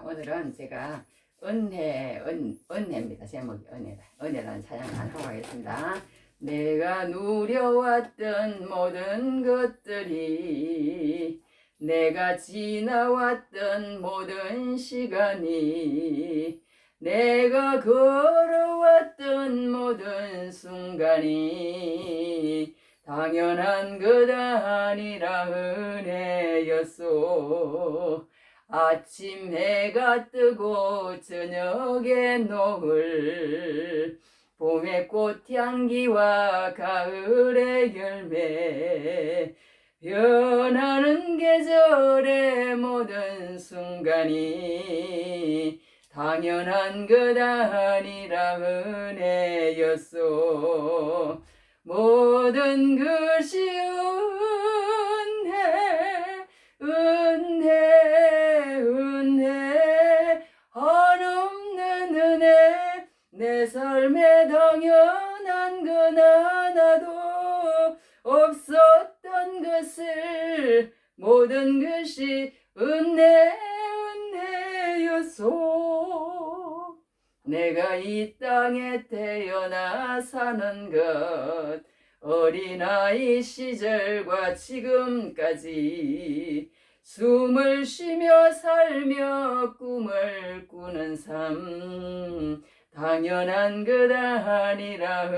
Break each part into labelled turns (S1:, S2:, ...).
S1: 자, 오늘은 제가 은혜입니다. 제목이 은혜다. 은혜라는 찬양을 하고 가겠습니다. 내가 누려왔던 모든 것들이, 내가 지나왔던 모든 시간이, 내가 걸어왔던 모든 순간이 당연한 것 아니라 은혜였소. 아침 해가 뜨고 저녁에 노을, 봄의 꽃향기와 가을의 열매, 변하는 계절의 모든 순간이 당연한 것 아니라 은혜였소. 모든 것이 은혜 한없는 은혜. 내 삶에 당연한 건 하나도 없었던 것을 모든 것이 은혜였소. 내가 이 땅에 태어나 사는 것, 어린아이 시절과 지금까지 숨을 쉬며 살며 꿈을 꾸는 삶, 당연한 것 아니라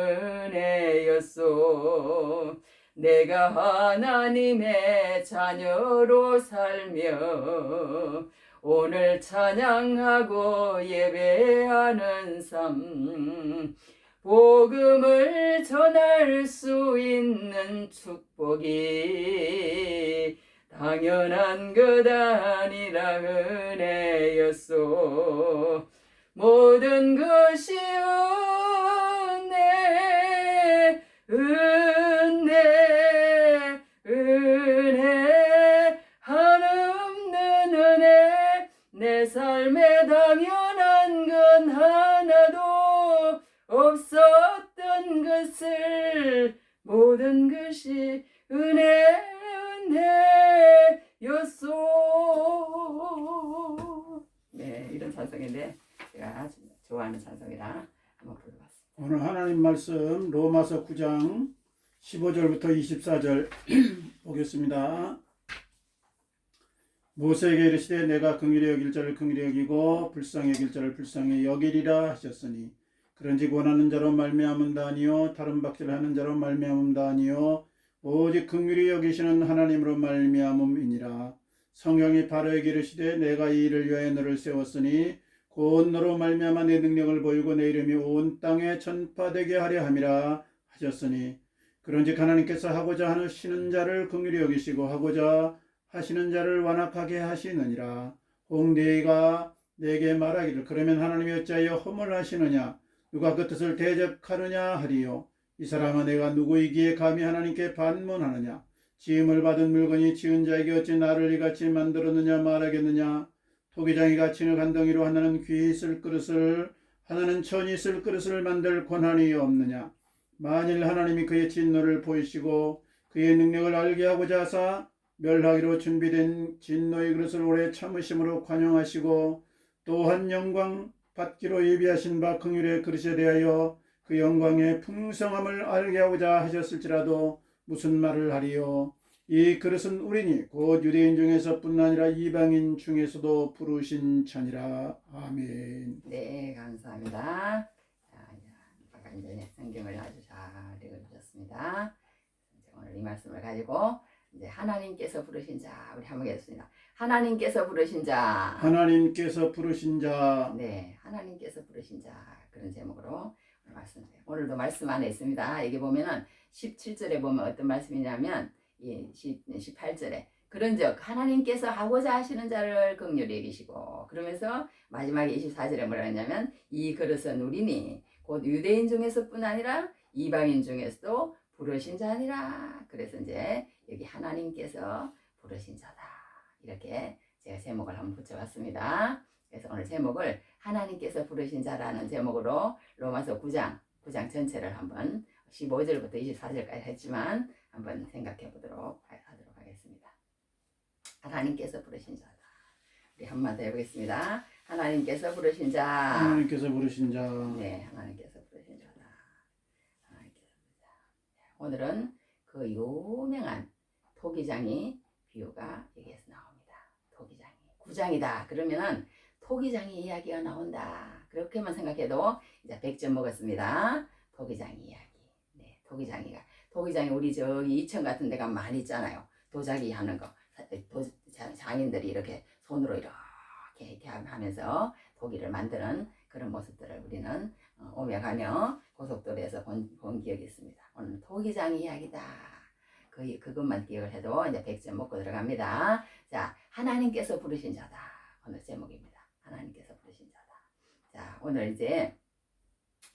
S1: 은혜였소. 내가 하나님의 자녀로 살며 오늘 찬양하고 예배하는 삶, 복음을 전할 수 있는 축복이 당연한 것 아니라 은혜였소. 모든 것이 은혜 한없는 은혜. 내 삶에 당연한 건 하나도 없었던 것을 모든 것이 은혜였소. 네, 이런 찬송인데 제가 좋아하는 찬송이라 한번 불러봤습니다.
S2: 오늘 하나님 말씀 로마서 9장 15절부터 24절 보겠습니다. 모세에게 이르시되 내가 긍휼히 여길 자를 긍휼히 여기고 불쌍히 여길 자를 불쌍히 여기리라 하셨으니 그런즉 원하는 자로 말미암음다 아니요 다른 박질하는 자로 말미암음다 아니요 오직 긍휼히 여기시는 하나님으로 말미암음이니라. 성경이 바로에게 이르시되 내가 이 일을 위하여 너를 세웠으니 곧 너로 말미암아 내 능력을 보이고 내 이름이 온 땅에 전파되게 하려 함이라 하셨으니 그런즉 하나님께서 하고자 하시는 자를 긍휼히 여기시고 하고자 하시는 자를 완악하게 하시느니라. 홍대가 내게 말하기를 그러면 하나님이 어찌하여 허물하시느냐 누가 그 뜻을 대적하느냐 하리요. 이 사람아 내가 누구이기에 감히 하나님께 반문하느냐. 지음을 받은 물건이 지은 자에게 어찌 나를 이같이 만들었느냐 말하겠느냐. 토기장이 갇힌 간덩이로 하나는 귀히 쓸 그릇을 하나는 천이 쓸 그릇을 만들 권한이 없느냐. 만일 하나님이 그의 진노를 보이시고 그의 능력을 알게 하고자 하사 멸하기로 준비된 진노의 그릇을 오래 참으심으로 관용하시고 또한 영광 받기로 예비하신 바 긍휼의 그릇에 대하여 그 영광의 풍성함을 알게 하고자 하셨을지라도 무슨 말을 하리요. 이 그릇은 우리니 곧 유대인 중에서뿐 아니라 이방인 중에서도 부르신 자니라. 아멘.
S1: 네, 감사합니다. 아까 이제 성경을 아주 잘 읽어주셨습니다. 오늘 이 말씀을 가지고 이제 하나님께서 부르신 자 우리 한번 하겠습니다. 하나님께서 부르신 자.
S2: 하나님께서 부르신 자.
S1: 네, 하나님께서 부르신 자 그런 제목으로 오늘 말씀드려요. 오늘도 말씀 안에 있습니다. 여기 보면은 17절에 보면 어떤 말씀이냐면 18절에 그런즉 하나님께서 하고자 하시는 자를 긍휼히 여기시고 그러면서 마지막에 24절에 뭐라 했냐면 이 그릇은 우리니 곧 유대인 중에서뿐 아니라 이방인 중에서도 부르신 자니라. 그래서 이제 여기 하나님께서 부르신 자다 이렇게 제가 제목을 한번 붙여봤습니다. 그래서 오늘 제목을 하나님께서 부르신 자라는 제목으로 로마서 9장 전체를 한번 15절부터 24절까지 했지만 한번 생각해 보도록 하겠습니다. 하나님께서 부르신 자다. 우리 한번 더 해보겠습니다. 하나님께서 부르신 자.
S2: 하나님께서 부르신 자.
S1: 네, 하나님께서 부르신 자다. 하나님께서 부르신 자. 오늘은 그 유명한 토기장이 비유가 여기에서 나옵니다. 토기장이. 구장이다. 그러면은 토기장이 이야기가 나온다. 그렇게만 생각해도 이제 100점 먹었습니다. 토기장이 이야기. 네, 토기장이 우리 저기 이천 같은 데가 많이 있잖아요. 도자기 하는 거. 장인들이 이렇게 손으로 이렇게 하면서 도기를 만드는 그런 모습들을 우리는 오며 가며 고속도로에서 본 기억이 있습니다. 오늘 토기장 이야기다. 그것만 기억을 해도 이제 100점 먹고 들어갑니다. 자, 하나님께서 부르신 자다. 오늘 제목입니다. 하나님께서 부르신 자다. 자, 오늘 이제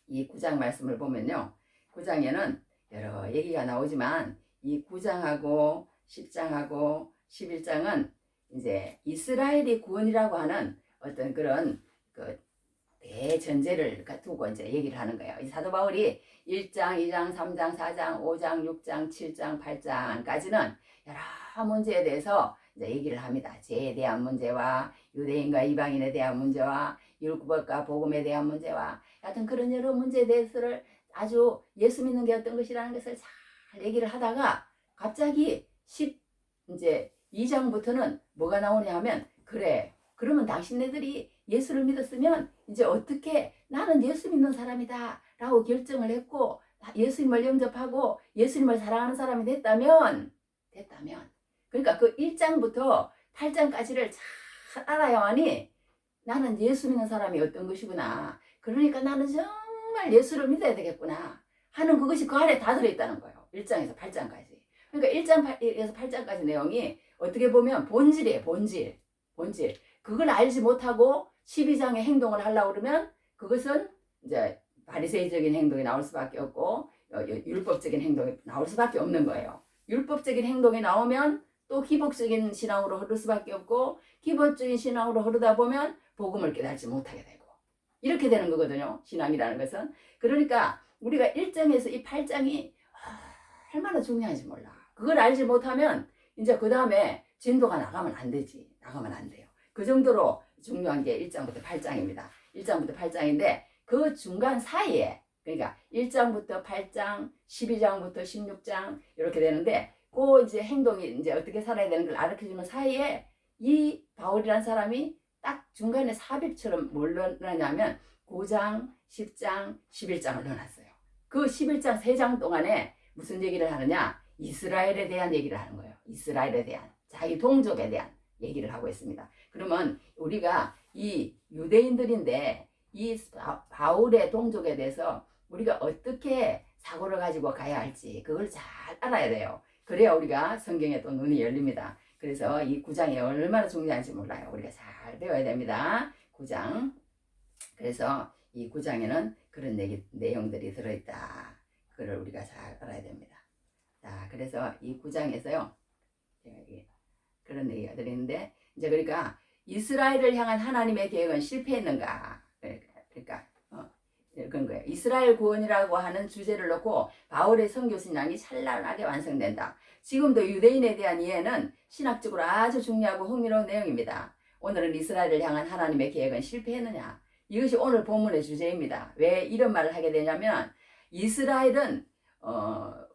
S1: 이 9장 말씀을 보면요. 9장에는 여러 얘기가 나오지만 이 9장하고 10장하고 11장은 이제 이스라엘이 구원이라고 하는 어떤 그런 그 대전제를 두고 이제 얘기를 하는 거예요. 이 사도 바울이 1장, 2장, 3장, 4장, 5장, 6장, 7장, 8장까지는 여러 문제에 대해서 이제 얘기를 합니다. 죄에 대한 문제와 유대인과 이방인에 대한 문제와 율법과 복음에 대한 문제와 같은 그런 여러 문제에 대해서를 아주 예수 믿는 게 어떤 것이라는 것을 잘 얘기를 하다가 갑자기 이제 2장부터는 뭐가 나오냐 하면 그래 그러면 당신네들이 예수를 믿었으면 이제 어떻게 나는 예수 믿는 사람이다 라고 결정을 했고 예수님을 영접하고 예수님을 사랑하는 사람이 됐다면 그러니까 그 1장부터 8장까지를 잘 알아야만이 나는 예수 믿는 사람이 어떤 것이구나 그러니까 나는 정말 예수를 믿어야 되겠구나 하는 그것이 그 안에 다 들어있다는 거예요. 1장에서 8장까지. 그러니까 1장에서 8장까지 내용이 어떻게 보면 본질이에요. 본질. 그걸 알지 못하고 12장의 행동을 하려고 그러면 그것은 이제 바리새이적인 행동이 나올 수밖에 없고 율법적인 행동이 나올 수밖에 없는 거예요. 율법적인 행동이 나오면 또 기복적인 신앙으로 흐를 수밖에 없고 기복적인 신앙으로 흐르다 보면 복음을 깨닫지 못하게 되고 이렇게 되는 거거든요. 신앙이라는 것은. 그러니까 우리가 1장에서 이 8장이 얼마나 중요한지 몰라. 그걸 알지 못하면 이제 그 다음에 진도가 나가면 안 되지. 나가면 안 돼요. 그 정도로 중요한 게 1장부터 8장입니다. 1장부터 8장인데 그 중간 사이에 그러니까 1장부터 8장, 12장부터 16장 이렇게 되는데 그 이제 행동이 이제 어떻게 살아야 되는 걸 가르쳐주는 사이에 이 바울이라는 사람이 딱 중간에 삽입처럼 뭘 넣냐면 9장, 10장, 11장을 넣어놨어요. 그 11장 3장 동안에 무슨 얘기를 하느냐? 이스라엘에 대한 얘기를 하는 거예요. 이스라엘에 대한 자기 동족에 대한 얘기를 하고 있습니다. 그러면 우리가 이 유대인들인데 이 바울의 동족에 대해서 우리가 어떻게 사고를 가지고 가야 할지 그걸 잘 알아야 돼요. 그래야 우리가 성경에 또 눈이 열립니다. 그래서 이 9장이 얼마나 중요한지 몰라요. 우리가 잘 배워야 됩니다. 9장. 그래서 이 9장에는 그런 내용들이 들어있다. 그걸 우리가 잘 알아야 됩니다. 자, 그래서 이 9장에서요. 그런 얘기가 들어있는데 이제 그러니까 이스라엘을 향한 하나님의 계획은 실패했는가? 그러니까 그런 거예요. 이스라엘 구원이라고 하는 주제를 놓고 바울의 선교 신앙이 찬란하게 완성된다. 지금도 유대인에 대한 이해는 신학적으로 아주 중요하고 흥미로운 내용입니다. 오늘은 이스라엘을 향한 하나님의 계획은 실패했느냐? 이것이 오늘 본문의 주제입니다. 왜 이런 말을 하게 되냐면 이스라엘은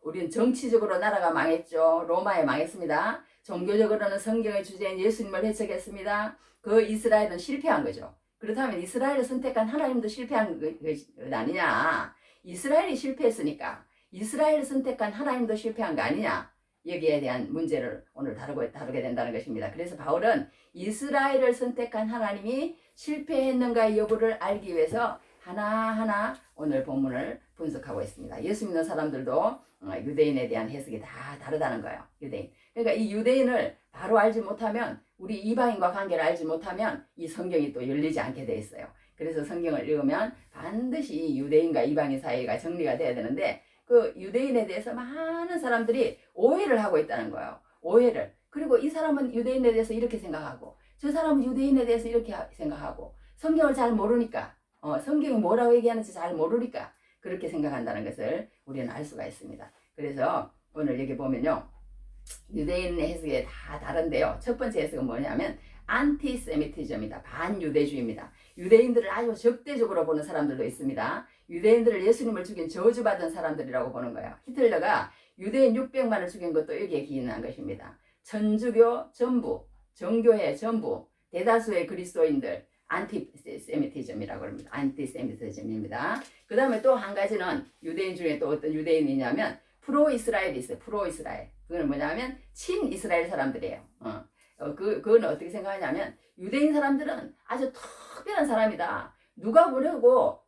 S1: 우리는 정치적으로 나라가 망했죠. 로마에 망했습니다. 종교적으로는 성경의 주제인 예수님을 회척했습니다. 그 이스라엘은 실패한 거죠. 그렇다면 이스라엘을 선택한 하나님도 실패한 것 아니냐. 이스라엘이 실패했으니까 이스라엘을 선택한 하나님도 실패한 거 아니냐. 여기에 대한 문제를 오늘 다루게 된다는 것입니다. 그래서 바울은 이스라엘을 선택한 하나님이 실패했는가의 여부를 알기 위해서 하나하나 오늘 본문을 분석하고 있습니다. 예수 믿는 사람들도 유대인에 대한 해석이 다 다르다는 거예요. 유대인. 그러니까 이 유대인을 바로 알지 못하면 우리 이방인과 관계를 알지 못하면 이 성경이 또 열리지 않게 돼 있어요. 그래서 성경을 읽으면 반드시 유대인과 이방인 사이가 정리가 돼야 되는데 그 유대인에 대해서 많은 사람들이 오해를 하고 있다는 거예요. 오해를. 그리고 이 사람은 유대인에 대해서 이렇게 생각하고 저 사람은 유대인에 대해서 이렇게 생각하고 성경을 잘 모르니까 성경이 뭐라고 얘기하는지 잘 모르니까 그렇게 생각한다는 것을 우리는 알 수가 있습니다. 그래서 오늘 여기 보면요. 유대인의 해석이 다 다른데요. 첫 번째 해석은 뭐냐면 안티세미티즘이다. 반유대주의입니다. 유대인들을 아주 적대적으로 보는 사람들도 있습니다. 유대인들을 예수님을 죽인 저주받은 사람들이라고 보는 거예요. 히틀러가 유대인 600만을 죽인 것도 여기에 기인한 것입니다. 천주교 전부, 정교회 전부, 대다수의 그리스도인들 안티세미티즘이라고 합니다. 안티세미티즘입니다. 그 다음에 또 한 가지는 유대인 중에 또 어떤 유대인이냐면 프로-이스라엘이 있어요. 프로-이스라엘. 그건 뭐냐면 친이스라엘 사람들이에요. 그건 어떻게 생각하냐면 유대인 사람들은 아주 특별한 사람이다. 누가 뭐라고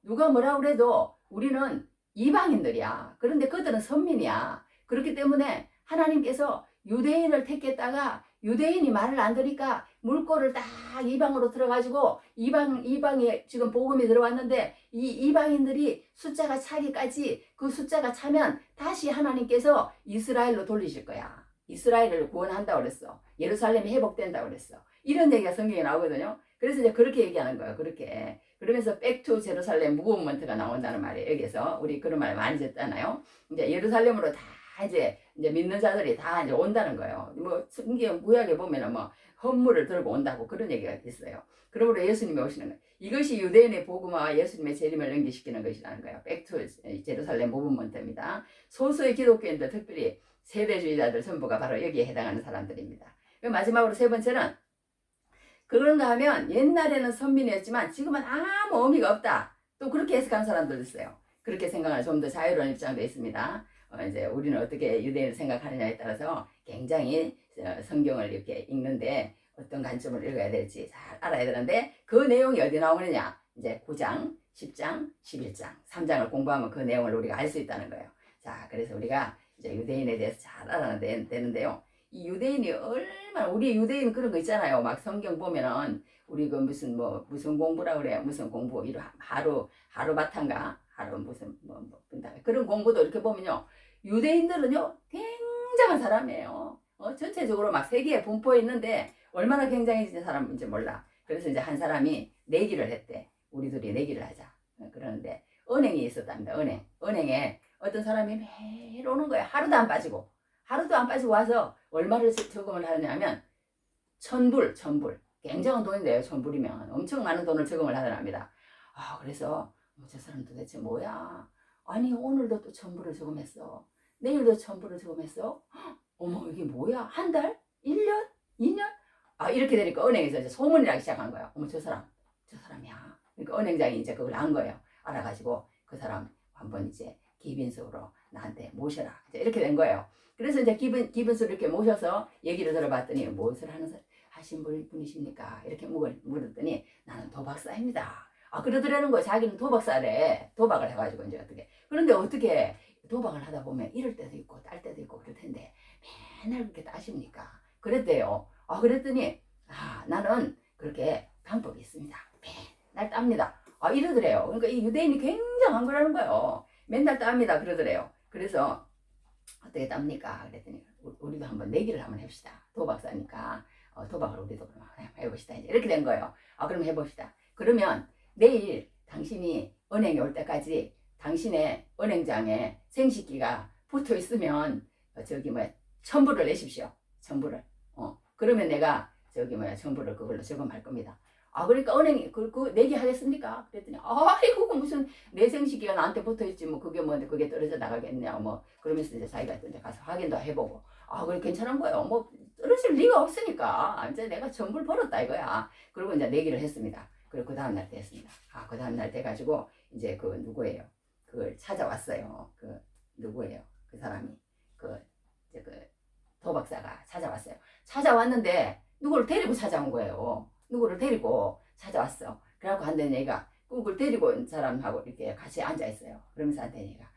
S1: 그래도 우리는 이방인들이야. 그런데 그들은 선민이야. 그렇기 때문에 하나님께서 유대인을 택했다가 유대인이 말을 안 들으니까 물꼬를 딱 이방으로 들어가지고 이방에 지금 복음이 들어왔는데 이 이방인들이 숫자가 차기까지 그 숫자가 차면 다시 하나님께서 이스라엘로 돌리실 거야. 이스라엘을 구원한다고 그랬어. 예루살렘이 회복된다고 그랬어. 이런 얘기가 성경에 나오거든요. 그래서 이제 그렇게 얘기하는 거예요. 그렇게. 그러면서 백투 제루살렘 무브먼트가 나온다는 말이에요. 여기서 우리 그런 말 많이 듣잖아요. 이제 예루살렘으로 다 이제 믿는 자들이 다 이제 온다는 거예요. 뭐 성경 구약에 보면은 뭐 헌물을 들고 온다고 그런 얘기가 있어요. 그러므로 예수님이 오시는 거예요. 이것이 유대인의 복음화와 예수님의 재림을 연기시키는 것이라는 거예요. 백투 제루살렘 무브먼트입니다. 소수의 기독교인들 특별히 세대주의자들 전부가 바로 여기에 해당하는 사람들입니다. 마지막으로 세 번째는 그런가 하면 옛날에는 선민이었지만 지금은 아무 의미가 없다. 또 그렇게 해석하는 사람들도 있어요. 그렇게 생각하는 좀 더 자유로운 입장도 있습니다. 이제 우리는 어떻게 유대인을 생각하느냐에 따라서 굉장히 성경을 이렇게 읽는데 어떤 관점을 읽어야 될지 잘 알아야 되는데 그 내용이 어디 나오느냐? 이제 9장, 10장, 11장, 3장을 공부하면 그 내용을 우리가 알 수 있다는 거예요. 자, 그래서 우리가 이제 유대인에 대해서 잘 알아야 되는데요. 이 유대인이 얼마나 우리 유대인 그런 거 있잖아요. 막 성경 보면은 우리 그 무슨 공부라 그래요. 무슨 공부 이런 하루 바탕가 하루 무슨 그런 공부도 이렇게 보면요. 유대인들은요 굉장한 사람이에요. 전체적으로 막 세계에 분포해 있는데 얼마나 굉장해진 사람인지 몰라. 그래서 이제 한 사람이 내기를 했대. 우리 둘이 내기를 하자. 그러는데 은행이 있었답니다. 은행에 어떤 사람이 매일 오는 거야. 하루도 안 빠지고 와서 얼마를 저금을 하느냐면 1000불. 굉장한 돈인데요. 1000불이면 엄청 많은 돈을 저금을 하더랍니다. 그래서 저 사람 도대체 뭐야? 아니 오늘도 또 1000불을 저금했어. 내일도 1000불을 저금했어. 어머 이게 뭐야? 한 달? 1년? 2년? 이렇게 되니까 은행에서 이제 소문이 나기 시작한 거야. 어머 저 사람이야. 그러니까 은행장이 이제 그걸 안 거예요. 알아가지고 그 사람 한번 이제 기빈석으로 나한테 모셔라. 이제 이렇게 된 거예요. 그래서 이제 기빈석으로 이렇게 모셔서 얘기를 들어봤더니 무엇을 하신 분이십니까? 이렇게 물었더니 나는 도박사입니다. 그러더라는 거야. 자기는 도박사래. 도박을 해가지고 이제 어떻게. 그런데 어떻게 도박을 하다 보면 이럴 때도 있고 딸 때도 있고 그럴 텐데 맨날 그렇게 따십니까? 그랬대요. 그랬더니 나는 그렇게 방법이 있습니다. 맨날 땁니다. 이러더래요. 그러니까 이 유대인이 굉장한 거라는 거예요. 맨날 땁니다. 그러더래요. 그래서 어떻게 땁니까? 그랬더니 우리도 한번 내기를 한번 해봅시다. 도박사니까 도박을 우리도 그럼 해봅시다. 이제 이렇게 된 거예요. 그럼 해봅시다. 그러면 내일 당신이 은행에 올 때까지 당신의 은행장에 생식기가 붙어 있으면 1000불을 내십시오. 1000불을. 그러면 내가 1000불을 그걸로 저금할 겁니다. 그러니까 은행이 그 내기 하겠습니까? 그랬더니 그거 무슨 내 생식기가 나한테 붙어 있지 뭐 그게 뭔데 그게 떨어져 나가겠냐 뭐 그러면서 이제 자기가 이제 가서 확인도 해보고 그래 괜찮은 거예요. 뭐 떨어질 리가 없으니까 이제 내가 1000불 벌었다 이거야. 그리고 이제 내기를 했습니다. 그리고 그 다음날 됐습니다. 그 다음날 돼가지고 이제 그 누구예요? 그걸 찾아왔어요. 그 누구예요? 그 사람이 이제 그 도박사가 찾아왔어요. 찾아왔는데 누구를 데리고 찾아온 거예요. 누구를 데리고 찾아왔어. 그래갖고 한대는 얘가 그걸 데리고 온 사람하고 이렇게 같이 앉아 있어요. 그러면서 한대는 얘가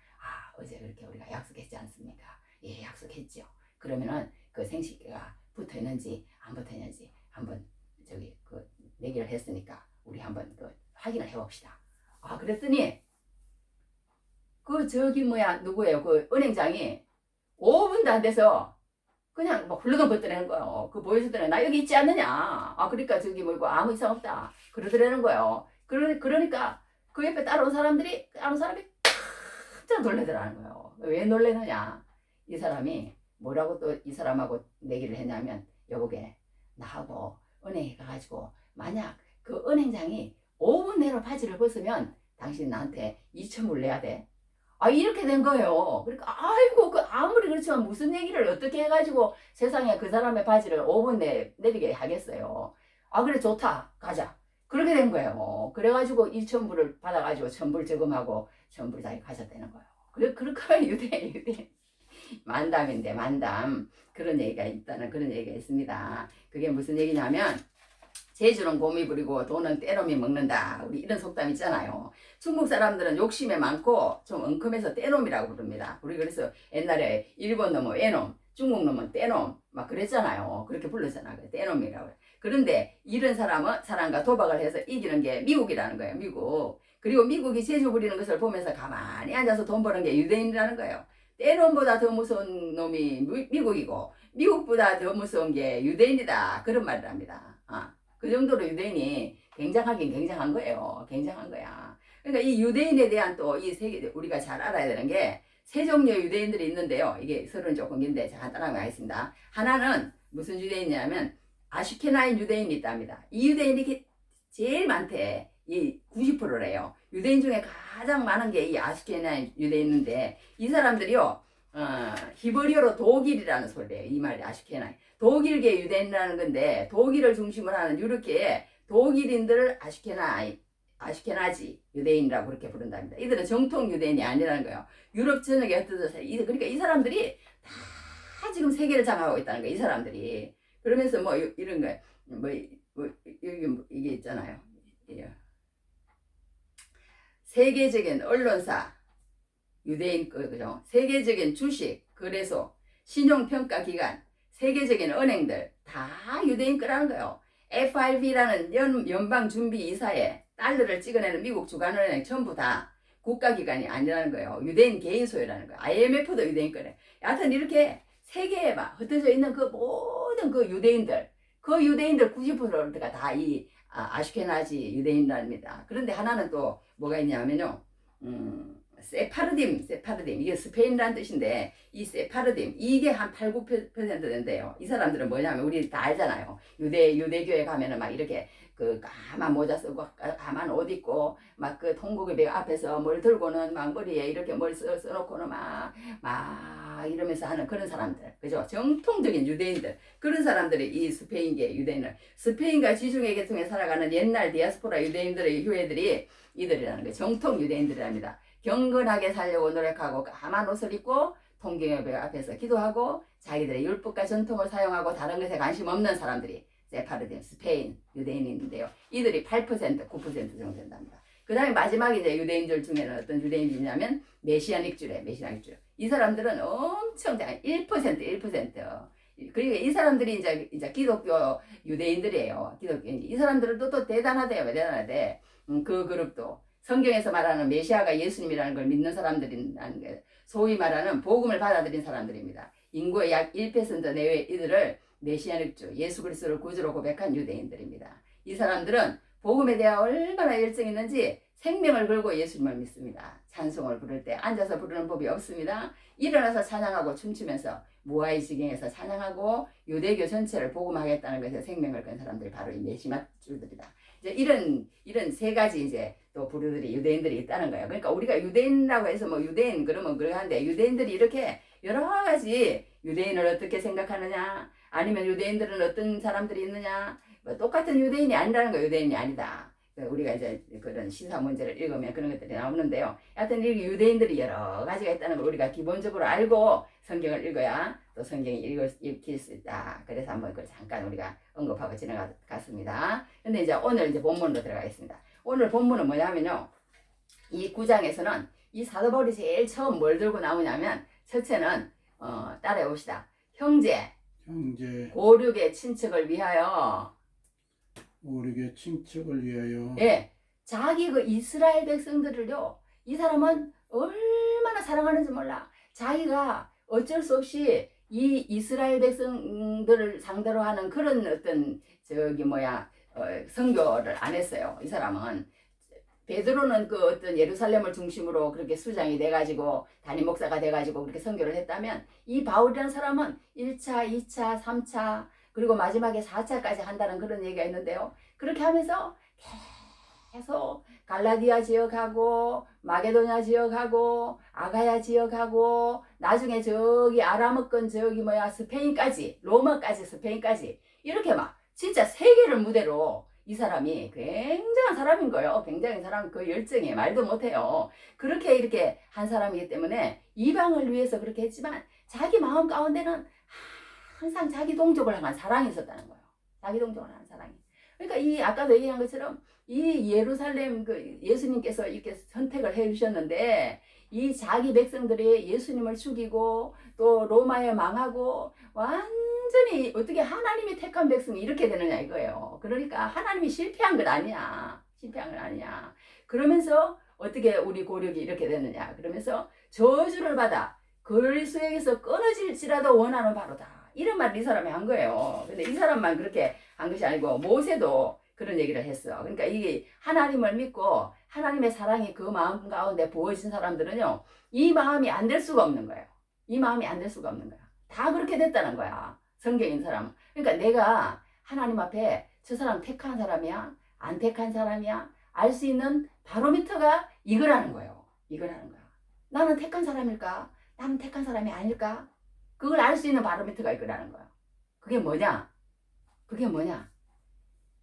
S1: 어제 그렇게 우리가 약속했지 않습니까? 예, 약속했죠. 그러면은 그 생식기가 붙어 있는지 안 붙어 있는지 한번 그 내기를 했으니까 우리 한번 그 확인을 해봅시다. 그랬더니 누구예요? 그 은행장이 5분도 안 돼서 그냥 뭐 훌러덩거리는 거예요. 그 보여주더니 나 여기 있지 않느냐. 그러니까 아무 이상 없다. 그러더라는 거예요. 그러니까 그 옆에 따라온 사람이 깜짝 놀래더라는 거예요. 왜 놀래느냐. 이 사람이 뭐라고 또 이 사람하고 내기를 했냐면 여보게 나하고 은행에 가가지고 만약 그 은행장이 5분 내로 바지를 벗으면 당신 나한테 2,000불 내야 돼. 아, 이렇게 된 거예요. 그러니까 아이고 그 아무리 그렇지만 무슨 얘기를 어떻게 해가지고 세상에 그 사람의 바지를 5분 내리게 하겠어요. 아, 그래 좋다 가자. 그렇게 된 거예요. 그래가지고 2,000불을 받아가지고 1,000불 저금하고 1,000불 자기 가졌다는 거예요. 그래 그렇게 유대 만담인데 만담 그런 얘기가 있다는 그런 얘기가 있습니다. 그게 무슨 얘기냐면 재주는 곰이 부리고 돈은 떼놈이 먹는다. 우리 이런 속담 있잖아요. 중국 사람들은 욕심에 많고 좀 엉큼해서 떼놈이라고 부릅니다. 우리 그래서 옛날에 일본 놈은 애놈, 중국 놈은 떼놈 막 그랬잖아요. 그렇게 불렀잖아요. 떼놈이라고. 그런데 이런 사람은 사람과 도박을 해서 이기는 게 미국이라는 거예요. 미국. 그리고 미국이 재주 부리는 것을 보면서 가만히 앉아서 돈 버는 게 유대인이라는 거예요. 떼놈보다 더 무서운 놈이 미국이고 미국보다 더 무서운 게 유대인이다. 그런 말을 합니다. 그 정도로 유대인이 굉장하긴 굉장한 거예요. 굉장한 거야. 그러니까 이 유대인에 대한 또 이 세계 우리가 잘 알아야 되는 게 세 종류의 유대인들이 있는데요. 이게 서론 조금 긴데 간단하게 하겠습니다. 하나는 무슨 유대인이냐면 아슈케나인 유대인이 있답니다. 이 유대인이 제일 많대. 이 90%래요. 유대인 중에 가장 많은 게 이 아슈케나인 유대인인데 이 사람들이요. 히브리어로 독일이라는 소리예요. 이 말이 아슈케나인. 독일계 유대인이라는 건데 독일을 중심으로 하는 유럽계의 독일인들을 아슈케나지 유대인이라고 그렇게 부른답니다. 이들은 정통 유대인이 아니라는 거예요. 유럽 전역에 흩어져서 그러니까 이 사람들이 다 지금 세계를 장악하고 있다는 거예요. 이 사람들이 그러면서 뭐 이런 거 이게 있잖아요. 세계적인 언론사 유대인 그죠? 세계적인 주식 거래소 신용평가 기관 세계적인 은행들 다 유대인 거라는 거예요. FRB라는 연방준비이사에 달러를 찍어내는 미국 주간은행 전부 다 국가기관이 아니라는 거예요. 유대인 개인 소유라는 거예요. IMF도 유대인 거래. 여하튼 이렇게 세계에 막 흩어져 있는 그 모든 그 유대인들 90%가 다 이 아슈케나지 유대인입니다. 그런데 하나는 또 뭐가 있냐면요. 세파르딤 이게 스페인이라는 뜻인데 이 세파르딤 이게 한 8, 9% 된대요. 이 사람들은 뭐냐면 우리 다 알잖아요. 유대교회 가면은 막 이렇게 그 까만 모자 쓰고 까만 옷 입고 막 그 통곡의 앞에서 뭘 들고는 막 머리에 이렇게 뭘 써놓고는 막 이러면서 하는 그런 사람들 그죠? 정통적인 유대인들 그런 사람들이 이 스페인계 유대인을 스페인과 지중해 계통에 살아가는 옛날 디아스포라 유대인들의 교회들이 이들이라는 거예요. 정통 유대인들이랍니다. 경건하게 살려고 노력하고 까만 옷을 입고 통경의 배 앞에서 기도하고 자기들의 율법과 전통을 사용하고 다른 것에 관심 없는 사람들이 세파르딘 스페인 유대인인데요. 이들이 8% 9% 정도 된답니다. 그 다음에 마지막에 이제 유대인들 중에는 어떤 유대인이냐면 메시아닉주래. 이 사람들은 엄청 1%. 그리고 이 사람들이 이제 기독교 유대인들이에요. 이 사람들은 또 대단하대요. 대단하대. 그 그룹도 성경에서 말하는 메시아가 예수님이라는 걸 믿는 사람들이라는 게 소위 말하는 복음을 받아들인 사람들입니다. 인구의 약 1% 내외 이들을 메시아닉주 예수 그리스도를 구주로 고백한 유대인들입니다. 이 사람들은 복음에 대해 얼마나 열정이 있는지 생명을 걸고 예수님을 믿습니다. 찬송을 부를 때 앉아서 부르는 법이 없습니다. 일어나서 찬양하고 춤추면서 무아의지경에서 찬양하고 유대교 전체를 복음하겠다는 것에 생명을 건 사람들이 바로 이 메시아줄들이다. 이제 이런 세 가지 이제 또 부류들이 유대인들이 있다는 거예요. 그러니까 우리가 유대인이라고 해서 뭐 유대인 그러면 그러한데 유대인들이 이렇게 여러 가지 유대인을 어떻게 생각하느냐 아니면 유대인들은 어떤 사람들이 있느냐 뭐 똑같은 유대인이 아니라는 거예요. 유대인이 아니다. 우리가 이제 그런 시사 문제를 읽으면 그런 것들이 나오는데요. 하여튼 이 유대인들이 여러 가지가 있다는 걸 우리가 기본적으로 알고 성경을 읽어야 또 성경이 읽힐 수 있다. 그래서 한번 그걸 잠깐 우리가 언급하고 지나갔습니다. 근데 이제 오늘 이제 본문으로 들어가겠습니다. 오늘 본문은 뭐냐면요. 이 9장에서는 이 사도 바울이 제일 처음 뭘 들고 나오냐면 첫째는 따라해 봅시다. 형제 고륙의 친척을 위하여
S2: 우리에게 친척을 위하여
S1: 예, 자기 그 이스라엘 백성들을요 이 사람은 얼마나 사랑하는지 몰라. 자기가 어쩔 수 없이 이 이스라엘 백성들을 상대로 하는 그런 어떤 선교를 안 했어요. 이 사람은 베드로는 그 어떤 예루살렘을 중심으로 그렇게 수장이 돼가지고 담임 목사가 돼가지고 그렇게 선교를 했다면 이 바울이라는 사람은 1차, 2차, 3차 그리고 마지막에 4차까지 한다는 그런 얘기가 있는데요. 그렇게 하면서 계속 갈라디아 지역하고 마게도냐 지역하고 아가야 지역하고 나중에 저기 아람어권 저기 뭐야 스페인까지 로마까지 스페인까지 이렇게 막 진짜 세계를 무대로 이 사람이 굉장한 사람인 거예요. 굉장히 사람 그 열정이 말도 못해요. 그렇게 이렇게 한 사람이기 때문에 이방을 위해서 그렇게 했지만 자기 마음 가운데는 항상 자기 동족을 향한 사랑이 있었다는 거예요. 자기 동족을 향한 사랑이. 그러니까 이 아까도 얘기한 것처럼 이 예루살렘 그 예수님께서 이렇게 선택을 해 주셨는데 이 자기 백성들이 예수님을 죽이고 또 로마에 망하고 완전히 어떻게 하나님이 택한 백성이 이렇게 되느냐 이거예요. 그러니까 하나님이 실패한 것 아니야. 실패한 건 아니야. 그러면서 어떻게 우리 고력이 이렇게 되느냐. 그러면서 저주를 받아 그리스도에게서 끊어질지라도 원하는 바로다. 이런 말을 이 사람이 한 거예요. 근데 이 사람만 그렇게 한 것이 아니고 모세도 그런 얘기를 했어. 그러니까 이게 하나님을 믿고 하나님의 사랑이 그 마음 가운데 부어진 사람들은요. 이 마음이 안 될 수가 없는 거예요. 이 마음이 안 될 수가 없는 거야. 다 그렇게 됐다는 거야. 성경인 사람. 그러니까 내가 하나님 앞에 저 사람 택한 사람이야? 안 택한 사람이야? 알 수 있는 바로미터가 이거라는 거예요. 이거라는 거야. 나는 택한 사람일까? 나는 택한 사람이 아닐까? 그걸 알 수 있는 바로미터가 이거라는 거야. 그게 뭐냐? 그게 뭐냐?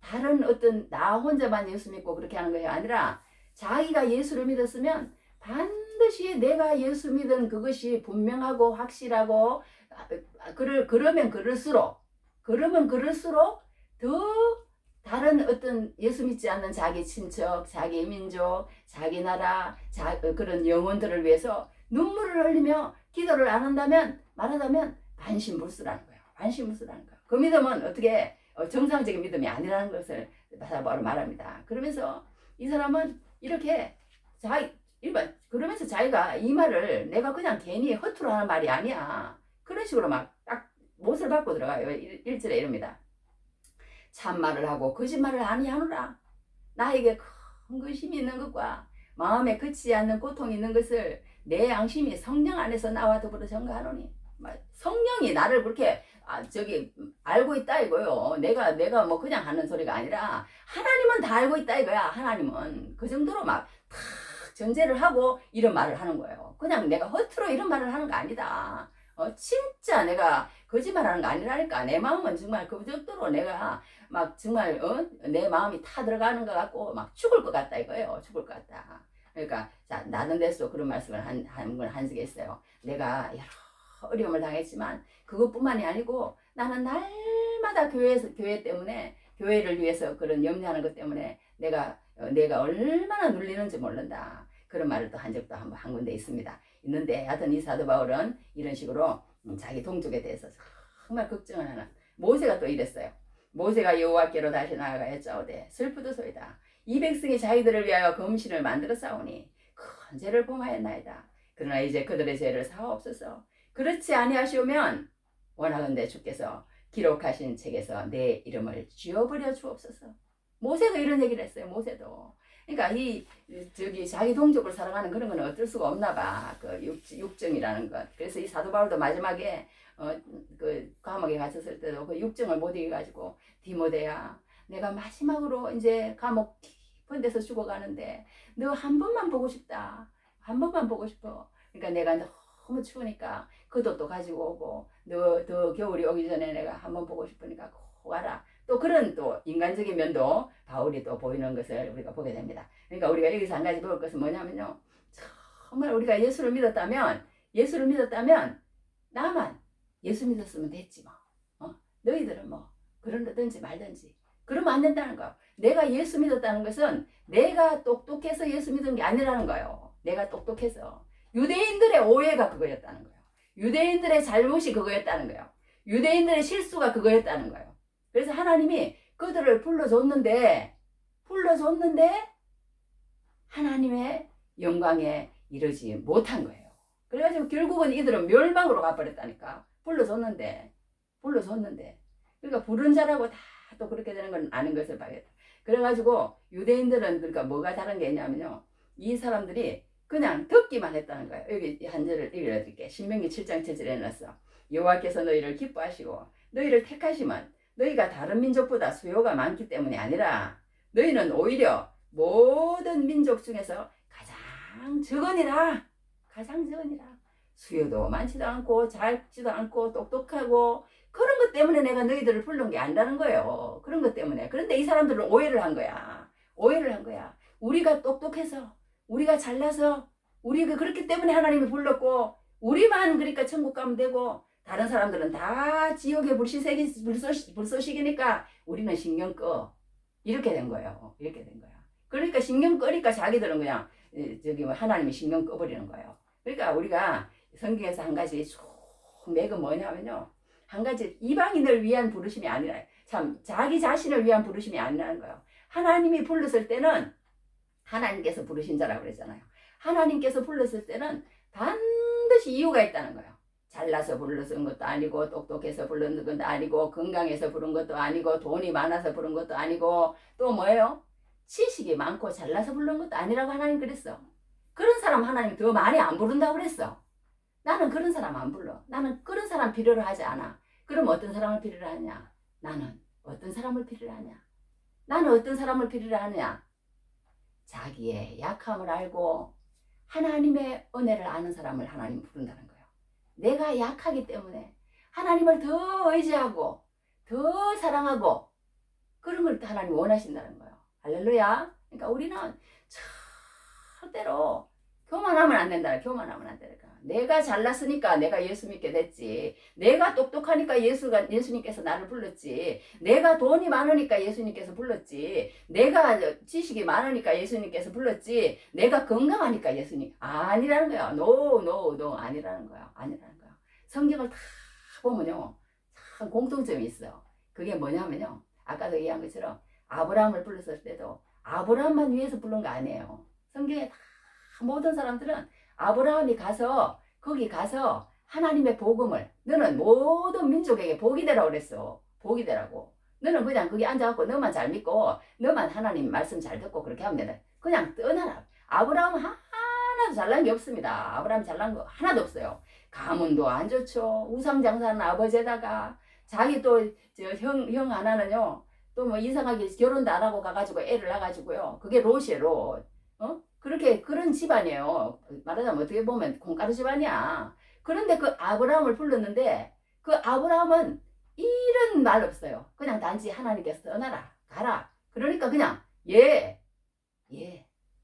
S1: 다른 어떤 나 혼자만 예수 믿고 그렇게 하는 것이 아니라 자기가 예수를 믿었으면 반드시 내가 예수 믿은 그것이 분명하고 확실하고 그러면 그럴수록 더 다른 어떤 예수 믿지 않는 자기 친척, 자기 민족, 자기 나라, 그런 영혼들을 위해서 눈물을 흘리며 기도를 안 한다면 말하자면 반신불수라는 거예요. 반신불수라는 거예요. 그 믿음은 어떻게 정상적인 믿음이 아니라는 것을 바로 말합니다. 그러면서 이 사람은 이렇게 그러면서 자기가 이 말을 내가 그냥 괜히 허투루 하는 말이 아니야. 그런 식으로 막 딱 못을 받고 들어가요. 1절에 이럽니다. 참말을 하고 거짓말을 아니하노라. 나에게 큰 근심이 있는 것과 마음에 그치지 않는 고통이 있는 것을 내 양심이 성령 안에서 나와 더불어 전가하노니. 성령이 나를 그렇게 알고 있다 이거요. 내가 뭐 그냥 하는 소리가 아니라 하나님은 다 알고 있다 이거야. 하나님은 그 정도로 막 탁 전제를 하고 이런 말을 하는 거예요. 그냥 내가 허투루 이런 말을 하는 거 아니다. 진짜 내가 거짓말하는 거 아니라니까. 내 마음은 정말 그 정도로 내가 막 정말 내 마음이 타 들어가는 것 같고 막 죽을 것 같다 이거예요. 죽을 것 같다. 그러니까 자 나는 데서 그런 말씀을 한 적이 있어요. 내가 여러 어려움을 당했지만 그것뿐만이 아니고 나는 날마다 교회 때문에 교회를 위해서 그런 염려하는 것 때문에 내가 얼마나 눌리는지 모른다. 그런 말을 또 한 적도 한 군데 있는데 하여튼 이 사도 바울은 이런 식으로 자기 동족에 대해서 정말 걱정을 하는 모세가 또 이랬어요. 모세가 여호와께로 다시 나아가야 짜오되 슬프도소이다. 이 백성이 자기들을 위하여 금신을 만들어 싸우니 큰 죄를 범하였나이다. 그러나 이제 그들의 죄를 사하옵소서. 그렇지 아니하시오면 원하건대 주께서 기록하신 책에서 내 이름을 지워버려 주옵소서. 모세도 이런 얘기를 했어요. 모세도. 그러니까 자기 동족을 사랑하는 그런 건 어쩔 수가 없나 봐. 그 육정이라는 것. 그래서 이 사도 바울도 마지막에 그 감옥에 갇혔을 때도 그 육정을 못 이겨가지고 디모데야, 내가 마지막으로 이제 감옥 깊은 데서 죽어가는데 너 한 번만 보고 싶다. 한 번만 보고 싶어. 그러니까 내가 너무 추우니까 겉옷도 가지고 오고 더 겨울이 오기 전에 내가 한번 보고 싶으니까 꼭 와라. 또 그런 또 인간적인 면도 바울이 또 보이는 것을 우리가 보게 됩니다. 그러니까 우리가 여기서 한 가지 배울 것은 뭐냐면요. 정말 우리가 예수를 믿었다면 나만 예수 믿었으면 됐지 뭐. 너희들은 뭐 그러든지 말든지 그러면 안 된다는 거예요. 내가 예수 믿었다는 것은 내가 똑똑해서 예수 믿은 게 아니라는 거예요. 내가 똑똑해서. 유대인들의 오해가 그거였다는 거예요. 유대인들의 잘못이 그거였다는 거예요. 유대인들의 실수가 그거였다는 거예요. 그래서 하나님이 그들을 불러줬는데 하나님의 영광에 이르지 못한 거예요. 그래가지고 결국은 이들은 멸망으로 가버렸다니까. 불러줬는데 그러니까 부른 자라고 다 또 그렇게 되는 건 아는 것을 봐야겠다. 그래가지고 유대인들은 그러니까 뭐가 다른 게 있냐면요. 이 사람들이 그냥 듣기만 했다는 거예요. 여기 한 절을 읽어드릴게. 신명기 7장 7절에 해놨어. 여호와께서 너희를 기뻐하시고 너희를 택하시면 너희가 다른 민족보다 수요가 많기 때문이 아니라 너희는 오히려 모든 민족 중에서 가장 적으니라. 가장 적으니라. 수요도 많지도 않고 작지도 않고 똑똑하고 그런 것 때문에 내가 너희들을 부른 게 아니라는 거예요. 그런 것 때문에. 그런데 이 사람들은 오해를 한 거야. 오해를 한 거야. 우리가 똑똑해서 우리가 잘나서 우리가 그렇기 때문에 하나님이 불렀고 우리만 그러니까 천국 가면 되고 다른 사람들은 다 지옥의 불쏘시기니까 우리는 신경 꺼. 이렇게 된 거예요. 이렇게 된 거야. 그러니까 신경 끄니까 자기들은 그냥 저기 하나님이 신경 꺼버리는 거예요. 그러니까 우리가 성경에서 한 가지 쭉 맥은 뭐냐면요. 한 가지 이방인을 위한 부르심이 아니라 참 자기 자신을 위한 부르심이 아니라는 거예요. 하나님이 불렀을 때는 하나님께서 부르신 자라고 그랬잖아요. 하나님께서 불렀을 때는 반드시 이유가 있다는 거예요. 잘나서 부른 것도 아니고 똑똑해서 부른 것도 아니고 건강해서 부른 것도 아니고 돈이 많아서 부른 것도 아니고 또 뭐예요? 지식이 많고 잘나서 부른 것도 아니라고 하나님 그랬어. 그런 사람 하나님 더 많이 안 부른다고 그랬어. 나는 그런 사람 안 불러. 나는 그런 사람 필요로 하지 않아. 그럼 어떤 사람을 필요로 하냐? 나는 어떤 사람을 필요로 하냐? 나는 어떤 사람을 필요로 하냐? 자기의 약함을 알고 하나님의 은혜를 아는 사람을 하나님 부른다는 거예요. 내가 약하기 때문에 하나님을 더 의지하고 더 사랑하고 그런 걸 하나님 원하신다는 거예요. 할렐루야. 그러니까 우리는 절대로 교만하면 안 된다. 교만하면 안 된다. 내가 잘났으니까 내가 예수 믿게 됐지. 내가 똑똑하니까 예수님께서 나를 불렀지. 내가 돈이 많으니까 예수님께서 불렀지. 내가 지식이 많으니까 예수님께서 불렀지. 내가 건강하니까 예수님. 아니라는 거야. No, 아니라는 거야. 아니라는 거야. 성경을 다 보면요. 참 공통점이 있어. 그게 뭐냐면요. 아까도 얘기한 것처럼 아브라함을 불렀을 때도 아브라함만 위해서 부른 거 아니에요. 성경에 다 모든 사람들은 아브라함이 가서 거기 가서 하나님의 복음을 너는 모든 민족에게 복이 되라고 그랬어. 복이 되라고. 너는 그냥 거기 앉아갖고 너만 잘 믿고 너만 하나님 말씀 잘 듣고 그렇게 하면 된다. 그냥 떠나라. 아브라함은 하나도 잘난 게 없습니다. 아브라함 잘난 거 하나도 없어요. 가문도 안 좋죠. 우상장사는 아버지에다가 자기 또 형 하나는요. 또 뭐 이상하게 결혼도 안 하고 가가지고 애를 낳아가지고요. 그게 롯이에요. 롯. 그렇게 그런 집안이에요. 말하자면 어떻게 보면 콩가루 집안이야. 그런데 그 아브라함을 불렀는데 그 아브라함은 이런 말 없어요. 그냥 단지 하나님께서 떠나라. 가라. 그러니까 그냥 예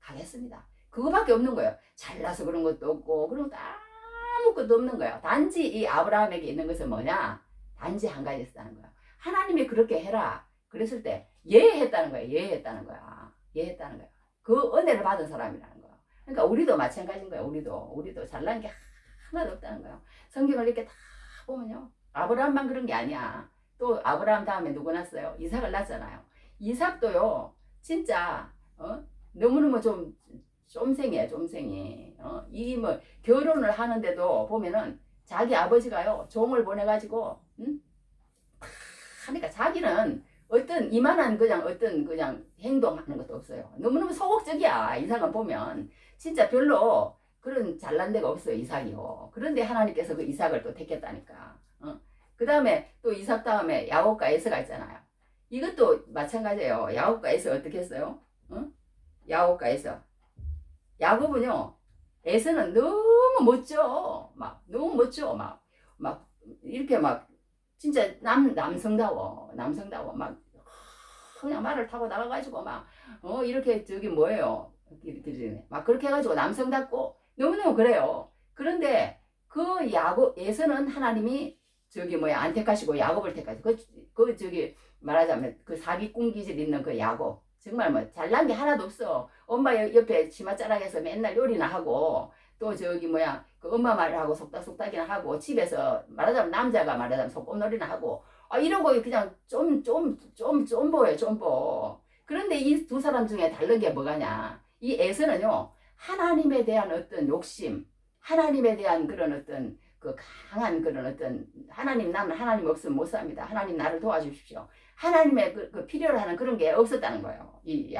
S1: 가겠습니다. 그거밖에 없는 거예요. 잘나서 그런 것도 없고 그런 것도 아무것도 없는 거예요. 단지 이 아브라함에게 있는 것은 뭐냐? 단지 한 가지 있다는 거예요. 하나님이 그렇게 해라. 그랬을 때 예했다는 거예요. 예했다는 거야. 예했다는 거야. 그 은혜를 받은 사람이라는 거야. 그러니까 우리도 마찬가지인 거야. 우리도 잘난 게 하나도 없다는 거야. 성경을 이렇게 다 보면요. 아브라함만 그런 게 아니야. 또 아브라함 다음에 누구 낳았어요? 이삭을 낳았잖아요. 이삭도요. 진짜 너무너무 좀 쫌생이야. 쫌생이. 이 뭐 결혼을 하는데도 보면은 자기 아버지가요. 종을 보내가지고 하니까 자기는 어떤 이만한 그냥 행동하는 것도 없어요. 너무너무 소극적이야. 이삭은 보면 진짜 별로 그런 잘난 데가 없어요. 이삭이요. 그런데 하나님께서 그 이삭을 또 택했다니까. 그 다음에 또 이삭 다음에 야곱과 에서가 있잖아요. 이것도 마찬가지예요. 야곱과 에서 어떻게 했어요? 야곱과 에서. 야곱은요. 에서는 너무 멋져. 너무 멋져. 막 이렇게 진짜 남성다워 그냥 말을 타고 나가가지고 이렇게 저기 뭐예요 막 그렇게 해가지고 남성답고 너무너무 그래요. 그런데 그 에서는 하나님이 안 택하시고 야곱을 택하시고 그 저기 말하자면 그 사기꾼 기질 있는 그 야곱 정말 뭐 잘난 게 하나도 없어. 엄마 옆에 치맛자락에서 맨날 요리나 하고 또 그 엄마 말하고 속닥속닥이나 하고 집에서 말하자면 남자가 말하자면 소꿉놀이나 하고 이러고 그냥 쫌보예요. 쫌보. 그런데 이 두 사람 중에 다른 게 뭐가냐? 이 에서는요 하나님에 대한 어떤 욕심, 하나님에 대한 그런 어떤 그 강한 그런 어떤 나는 하나님 없으면 못 삽니다. 하나님 나를 도와주십시오. 하나님의 그 필요로 하는 그런 게 없었다는 거예요. 이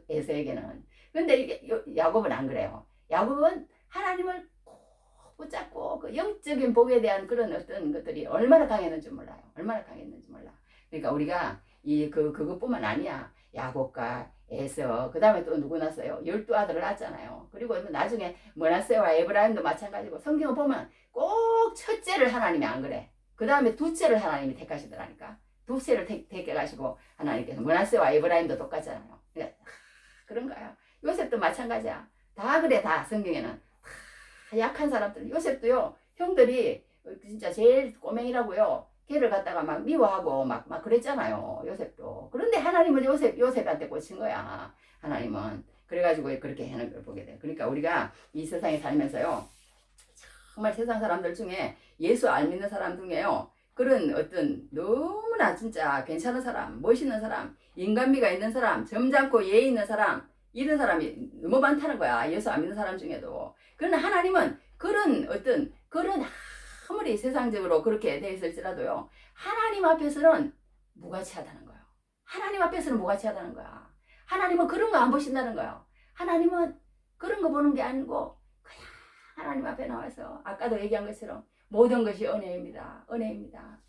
S1: 에서에게는. 근데 야곱은 안 그래요. 야곱은 하나님을 붙잡고 그 영적인 복에 대한 그런 어떤 것들이 얼마나 강했는지 몰라요. 얼마나 강했는지 몰라. 그러니까 우리가 그것뿐만 아니야. 야곱과 에서, 그 다음에 또 누구 낳았어요? 12아들을 낳았잖아요. 그리고 나중에 머나세와 에브라임도 마찬가지고, 성경을 보면 꼭 첫째를 하나님이 안 그래. 그 다음에 둘째를 하나님이 택하시더라니까. 둘째를 택해가시고 하나님께서 머나세와 에브라임도 똑같잖아요. 그러니까 그런 거야. 요셉도 마찬가지야. 다 그래, 다 성경에는. 다 약한 사람들. 요셉도요, 형들이 진짜 제일 꼬맹이라고요. 걔를 갖다가 막 미워하고 막 그랬잖아요. 요셉도. 그런데 하나님은 요셉한테 꽂힌 거야. 하나님은. 그래가지고 그렇게 하는 걸 보게 돼. 그러니까 우리가 이 세상에 살면서요, 정말 세상 사람들 중에 예수 안 믿는 사람 중에요, 그런 어떤 너무나 진짜 괜찮은 사람, 멋있는 사람, 인간미가 있는 사람, 점잖고 예의 있는 사람, 이런 사람이 너무 많다는 거야. 예수 안 믿는 사람 중에도. 그러나 하나님은 그런 아무리 세상적으로 그렇게 돼 있을지라도요, 하나님 앞에서는 무가치하다는 거예요. 하나님 앞에서는 무가치하다는 거야. 하나님은 그런 거 안 보신다는 거예요. 하나님은 그런 거 보는 게 아니고 그냥 하나님 앞에 나와서 아까도 얘기한 것처럼 모든 것이 은혜입니다. 은혜입니다.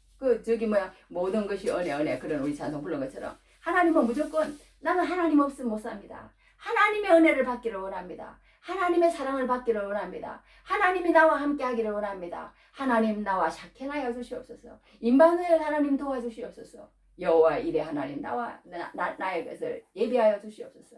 S1: 모든 것이 은혜 그런 우리 찬송 부른 것처럼 하나님은 무조건 나는 하나님 없으면 못 삽니다. 하나님의 은혜를 받기를 원합니다. 하나님의 사랑을 받기를 원합니다. 하나님이 나와 함께 하기를 원합니다. 하나님 나와 샤케나여 주시옵소서. 임마누엘 하나님 도와주시옵소서. 여호와 이레 하나님 나의 것을 예비하여 주시옵소서.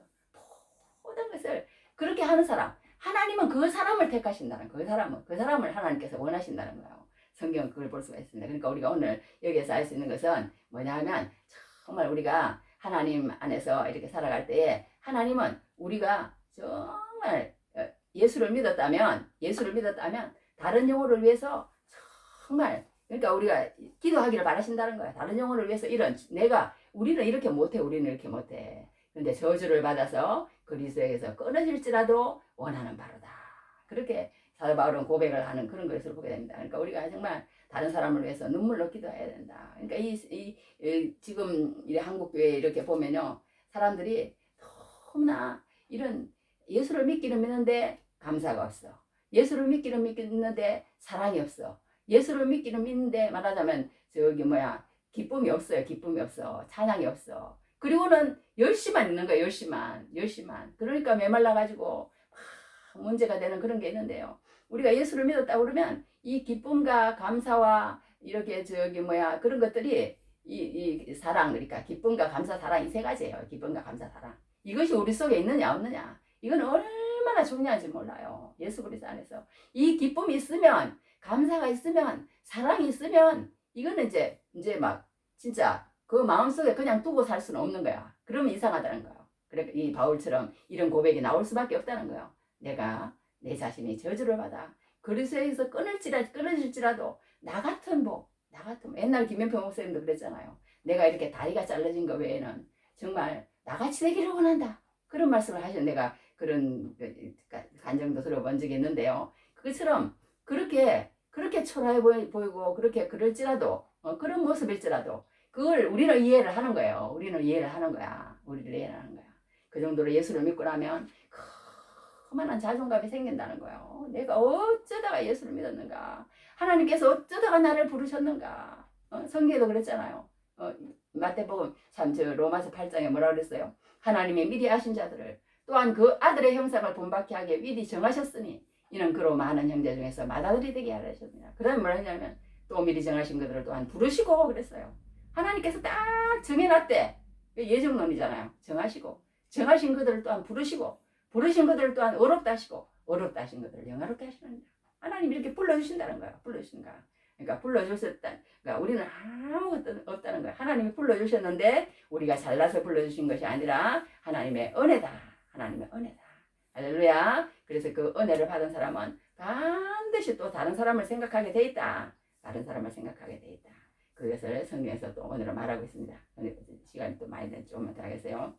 S1: 모든 것을 그렇게 하는 사람, 하나님은 그 사람을 택하신다는 거예요. 그 사람을 하나님께서 원하신다는 거예요. 성경은 그걸 볼 수가 있습니다. 그러니까 우리가 오늘 여기에서 알 수 있는 것은 뭐냐 하면, 정말 우리가 하나님 안에서 이렇게 살아갈 때에 하나님은 우리가 정말 예수를 믿었다면 다른 영혼을 위해서 정말, 그러니까 우리가 기도하기를 바라신다는 거야. 다른 영혼을 위해서 우리는 이렇게 못해. 그런데 저주를 받아서 그리스도에게서 끊어질지라도 원하는 바로다. 그렇게 사도 바울은 고백을 하는 그런 것을 보게 됩니다. 그러니까 우리가 정말 다른 사람을 위해서 눈물로 기도해야 된다. 그러니까 지금 이 한국 교회 이렇게 보면요, 사람들이 너무나 이런 예수를 믿기는 믿는데 감사가 없어. 예수를 믿기는 믿는데 사랑이 없어. 예수를 믿기는 믿는데 말하자면 기쁨이 없어요. 기쁨이 없어. 찬양이 없어. 그리고는 열심만 있는 거예요. 열심만. 그러니까 메말라가지고 문제가 되는 그런 게 있는데요. 우리가 예수를 믿었다 그러면 이 기쁨과 감사와 이렇게 그런 것들이 이 사랑, 그러니까 기쁨과 감사, 사랑, 이 세 가지예요. 기쁨과 감사, 사랑. 이것이 우리 속에 있느냐 없느냐, 이건 얼마나 중요한지 몰라요. 예수 그리스도 안에서 이 기쁨이 있으면, 감사가 있으면, 사랑이 있으면, 이거는 이제 막 진짜 그 마음속에 그냥 두고 살 수는 없는 거야. 그러면 이상하다는 거예요. 그러니까 이 바울처럼 이런 고백이 나올 수밖에 없다는 거예요. 내가 내 자신이 저주를 받아 그리스도에서 끊어질지라도 나 같은 옛날 김현평 목사님도 그랬잖아요. 내가 이렇게 다리가 잘라진 거 외에는 정말 나같이 되기를 원한다. 그런 말씀을 하신, 내가 그런 간정도 들어본 적이 있는데요. 그것처럼 그렇게 초라해 보이고 그렇게 그럴지라도 그런 모습일지라도 그걸 우리는 이해를 하는 거예요. 우리를 이해를 하는 거야. 그 정도로 예수를 믿고 나면 그만한 자존감이 생긴다는 거예요. 내가 어쩌다가 예수를 믿었는가? 하나님께서 어쩌다가 나를 부르셨는가? 성경에도 그랬잖아요. 마태복음 로마서 8장에 뭐라 그랬어요? 하나님의 미리 아신 자들을 또한 그 아들의 형상을 본받게 하기에 미리 정하셨으니 이는 그로 많은 형제 중에서 맏아들이 되게 하셨느냐. 그다음에 뭐라 했냐면 또 미리 정하신 그들을 또한 부르시고 그랬어요. 하나님께서 딱 정해놨대. 예정론이잖아요. 정하신 그들을 또한 부르신 그들을 또한 어렵다 하시고 어렵다 하신 그들을 영화롭게 하시느니라. 하나님이 이렇게 불러주신다는 거예요. 그러니까 불러주셨다. 그러니까 우리는 아무것도 없다는 거예요. 하나님이 불러주셨는데 우리가 잘나서 불러주신 것이 아니라 하나님의 은혜다. 할렐루야. 그래서 그 은혜를 받은 사람은 반드시 또 다른 사람을 생각하게 돼 있다. 그것을 성경에서 또 오늘은 말하고 있습니다. 시간이 또 많이 되면 조금만 더 하겠어요.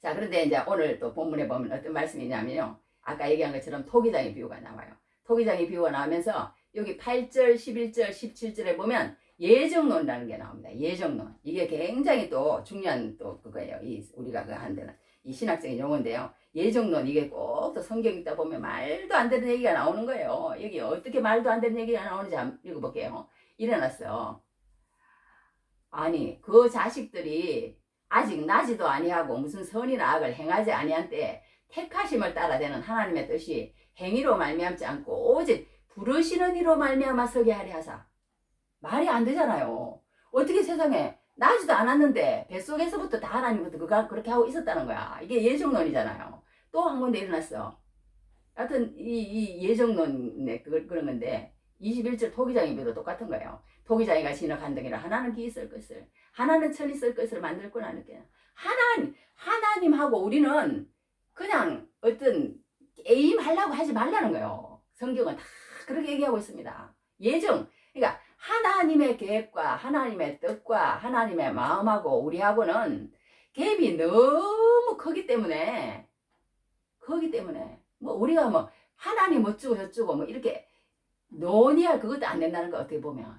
S1: 자, 그런데 이제 오늘 또 본문에 보면 어떤 말씀이냐면요. 아까 얘기한 것처럼 토기장의 비유가 나와요. 토기장의 비유가 나오면서 여기 8절, 11절, 17절에 보면 예정론이라는 게 나옵니다. 예정론. 이게 굉장히 또 중요한 또 그거예요. 우리가 한 데는 이 신학적인 용어인데요. 예정론, 이게 꼭 또 성경 읽다 보면 말도 안 되는 얘기가 나오는 거예요. 여기 어떻게 말도 안 되는 얘기가 나오는지 한번 읽어볼게요. 일어났어. 아니 그 자식들이 아직 나지도 아니하고 무슨 선이나 악을 행하지 아니한때 택하심을 따라되는 하나님의 뜻이 행위로 말미암지 않고 오직 부르시는 이로 말미암아 서게 하리 하사. 말이 안 되잖아요. 어떻게 세상에 나지도 않았는데 뱃속에서부터 다 하나님부터 그가 그렇게 하고 있었다는 거야. 이게 예정론이잖아요. 또 한 군데 일어났어. 하여튼 이 예정론의 그런 건데 21절 토기장에도 똑같은 거예요. 토기장이가 진흙 한 덩이라 하나는 기 있을 것을 하나는 천이 쓸 것을 만들 건 아니게 하나님하고 우리는 그냥 어떤 에임하려고 하지 말라는 거예요. 성경은 다 그렇게 얘기하고 있습니다. 예정 그러니까 하나님의 계획과 하나님의 뜻과 하나님의 마음하고 우리하고는 갭이 너무 크기 때문에 뭐 우리가 뭐 하나님 어쩌고 저쩌고 뭐 이렇게 논의할 그것도 안 된다는 거 어떻게 보면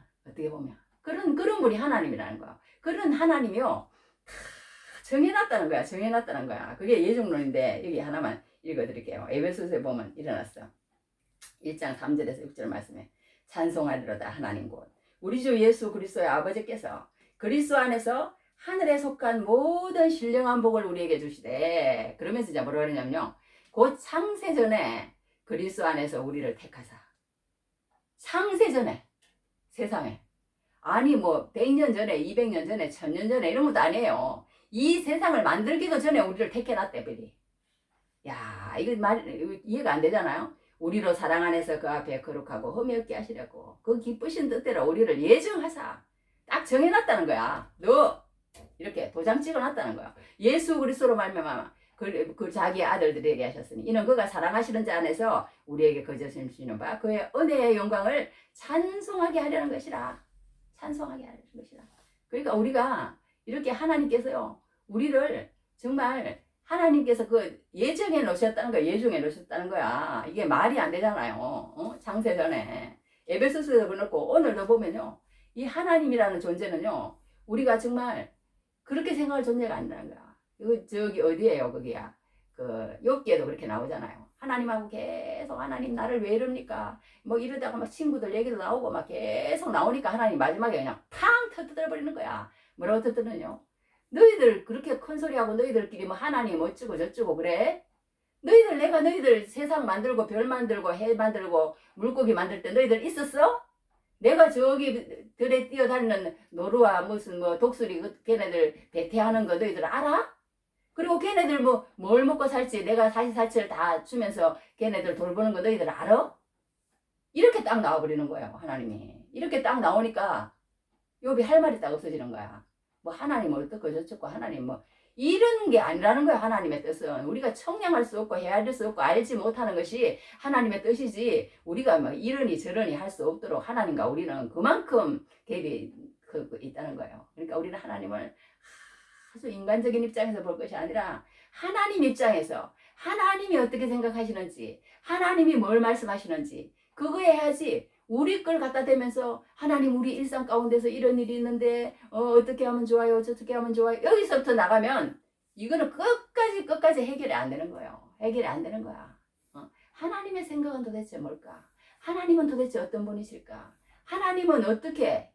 S1: 그런 분이 하나님이라는 거야. 그런 하나님이요 다 정해놨다는 거야. 그게 예정론인데 여기 하나만 읽어드릴게요. 에베소서에 보면 일어났어. 1장 3절에서 6절 말씀에 찬송하리로다 하나님 곧 우리 주 예수 그리스도의 아버지께서 그리스도 안에서 하늘에 속한 모든 신령한 복을 우리에게 주시되 그러면서 이제 뭐라 그러냐면요 곧 창세전에 그리스도 안에서 우리를 택하사 창세전에 세상에 아니 뭐 100년 전에 200년 전에 1000년 전에 이런 것도 아니에요. 이 세상을 만들기도 전에 우리를 택해놨대 별이. 야 이거 이해가 안 되잖아요. 우리로 사랑 안에서 그 앞에 거룩하고 흠이 없게 하시려고 그 기쁘신 뜻대로 우리를 예정하사 딱 정해놨다는 거야. 너 이렇게 도장 찍어놨다는 거야. 예수 그리스도로 말미암아 그 자기의 아들들에게 하셨으니 이는 그가 사랑하시는 자 안에서 우리에게 거저심 주시는 바 그의 은혜의 영광을 찬송하게 하려는 것이라. 찬송하게 하려는 것이라. 그러니까 우리가 이렇게 하나님께서요 우리를 정말 하나님께서 그 예정해 놓으셨다는 거야. 예정해 놓으셨다는 거야. 이게 말이 안 되잖아요. 창세전에 에베소서에도 그렇고 오늘도 보면요 이 하나님이라는 존재는요 우리가 정말 그렇게 생각할 존재가 아니라는 거야. 이거 저기 어디예요 거기야 그 욥기에도 그렇게 나오잖아요. 하나님하고 계속 하나님 나를 왜 이럽니까 뭐 이러다가 막 친구들 얘기도 나오고 막 계속 나오니까 하나님 마지막에 그냥 팡 터뜨려버리는 거야. 뭐라고 터뜨리냐요 너희들 그렇게 큰 소리하고 너희들끼리 뭐 하나님 어쩌고 저쩌고 그래? 내가 너희들 세상 만들고 별 만들고 해 만들고 물고기 만들 때 너희들 있었어? 내가 저기 들에 뛰어다니는 노루와 무슨 뭐 독수리 걔네들 배태하는 거 너희들 알아? 그리고 걔네들 뭐 뭘 먹고 살지 내가 사시사철 다 주면서 걔네들 돌보는 거 너희들 알아? 이렇게 딱 나와버리는 거예요 하나님이. 이렇게 딱 나오니까 욥이 할 말이 딱 없어지는 거야. 뭐 하나님 어떻고 저쩌고 하나님 뭐 이런 게 아니라는 거야. 하나님의 뜻은 우리가 청량할 수 없고 헤아릴 수 없고 알지 못하는 것이 하나님의 뜻이지 우리가 뭐 이러니 저러니 할 수 없도록 하나님과 우리는 그만큼 갭이 있다는 거예요. 그러니까 우리는 하나님을 아주 인간적인 입장에서 볼 것이 아니라 하나님 입장에서 하나님이 어떻게 생각하시는지 하나님이 뭘 말씀하시는지 그거에 해야지 우리 걸 갖다 대면서 하나님 우리 일상 가운데서 이런 일이 있는데 어떻게 하면 좋아요 어떻게 하면 좋아요 여기서부터 나가면 이거는 끝까지 해결이 안 되는 거예요. 해결이 안 되는 거야. 하나님의 생각은 도대체 뭘까? 하나님은 도대체 어떤 분이실까? 하나님은 어떻게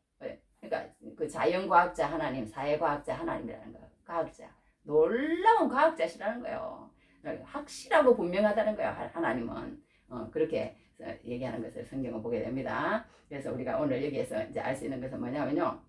S1: 그러니까 그 자연과학자 하나님 사회과학자 하나님이라는 거예요. 과학자 놀라운 과학자시라는 거예요. 확실하고 분명하다는 거예요. 하나님은 그렇게 얘기하는 것을 성경을 보게 됩니다. 그래서 우리가 오늘 여기에서 이제 알 수 있는 것은 뭐냐면요.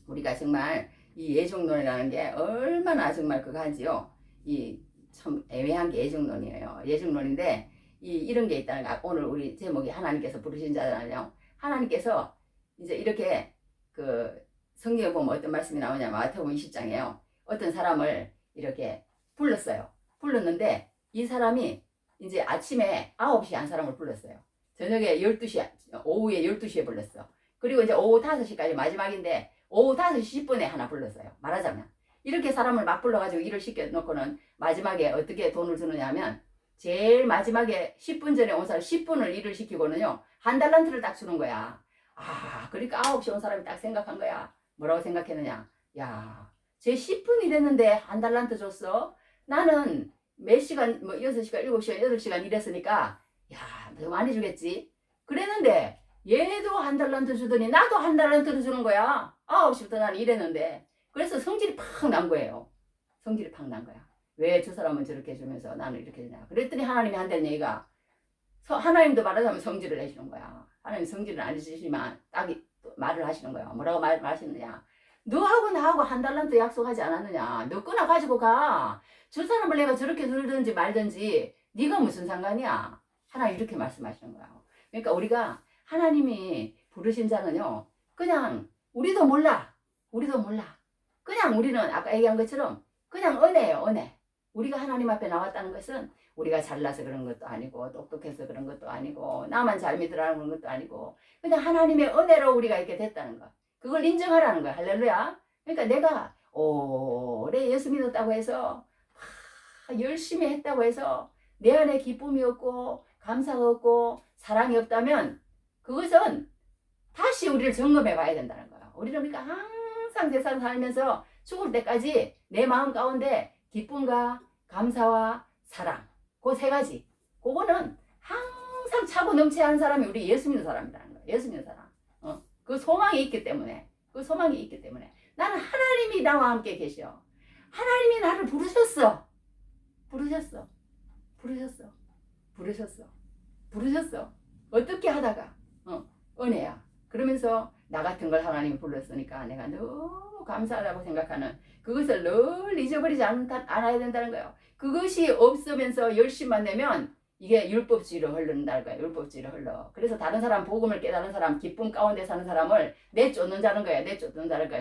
S1: 우리가 정말 이 예정론이라는 게 얼마나 정말 그거 한지요. 이 참 애매한 게 예정론이에요. 예정론인데 이런 게 있다는 거. 오늘 우리 제목이 하나님께서 부르신 자잖아요. 하나님께서 이제 이렇게 그 성경에 보면 어떤 말씀이 나오냐면 마태복음 20장에요. 어떤 사람을 이렇게 불렀어요. 불렀는데 이 사람이 이제 아침에 9시에 한 사람을 불렀어요. 저녁에 12시, 오후에 12시에 불렀어. 그리고 이제 오후 5시까지 마지막인데 오후 5시 10분에 하나 불렀어요. 말하자면. 이렇게 사람을 막 불러가지고 일을 시켜놓고는 마지막에 어떻게 돈을 주느냐 하면 제일 마지막에 10분 전에 온 사람 10분을 일을 시키고는요. 한 달란트를 딱 주는 거야. 그러니까 9시 온 사람이 딱 생각한 거야. 뭐라고 생각했느냐. 야, 제 10분이 됐는데 한 달란트 줬어? 나는 몇 시간, 뭐 6시간, 7시간, 8시간 일했으니까 야, 더 많이 주겠지? 그랬는데 얘도 한 달란트 주더니 나도 한 달란트를 주는 거야. 9시부터 나는 일했는데. 그래서 성질이 팍 난 거예요. 성질이 팍 난 거야. 왜 저 사람은 저렇게 해주면서 나는 이렇게 해주냐. 그랬더니 하나님이 한다는 얘기가 하나님도 말하자면 성질을 내시는 거야. 하나님 성질은 안 내시지만 딱 말을 하시는 거야. 뭐라고 말하시느냐. 너하고 나하고 한 달란트 약속하지 않았느냐. 너 끊어 가지고 가. 저 사람을 내가 저렇게 들든지 말든지 네가 무슨 상관이야. 하나님 이렇게 말씀하시는 거야. 그러니까 우리가 하나님이 부르신 자는요. 그냥 우리도 몰라. 우리도 몰라. 그냥 우리는 아까 얘기한 것처럼 그냥 은혜예요. 은혜. 우리가 하나님 앞에 나왔다는 것은 우리가 잘나서 그런 것도 아니고 똑똑해서 그런 것도 아니고 나만 잘 믿으라는 그런 것도 아니고 그냥 하나님의 은혜로 우리가 이렇게 됐다는 거. 그걸 인정하라는 거야. 할렐루야. 그러니까 내가 오래 예수 믿었다고 해서 열심히 했다고 해서 내 안에 기쁨이 없고 감사가 없고 사랑이 없다면 그것은 다시 우리를 점검해 봐야 된다는 거야. 우리는 그러니까 항상 세상 살면서 죽을 때까지 내 마음 가운데 기쁨과 감사와 사랑 그 세 가지 그거는 항상 차고 넘쳐야 하는 사람이 우리 예수 믿는 사람이라는 거야. 예수 믿는 사람. 그 소망이 있기 때문에 나는 하나님이 나와 함께 계셔. 하나님이 나를 부르셨어. 어떻게 하다가 은혜야. 그러면서 나 같은 걸 하나님이 불렀으니까 내가 너무 감사하다고 생각하는 그것을 늘 잊어버리지 않아야 된다는 거예요. 그것이 없으면서 열심만 내면 이게 율법주의로 흐른다는 거예요. 율법주의로 흘러. 그래서 다른 사람 복음을 깨달은 사람 기쁨 가운데 사는 사람을 내쫓는다는 거예요.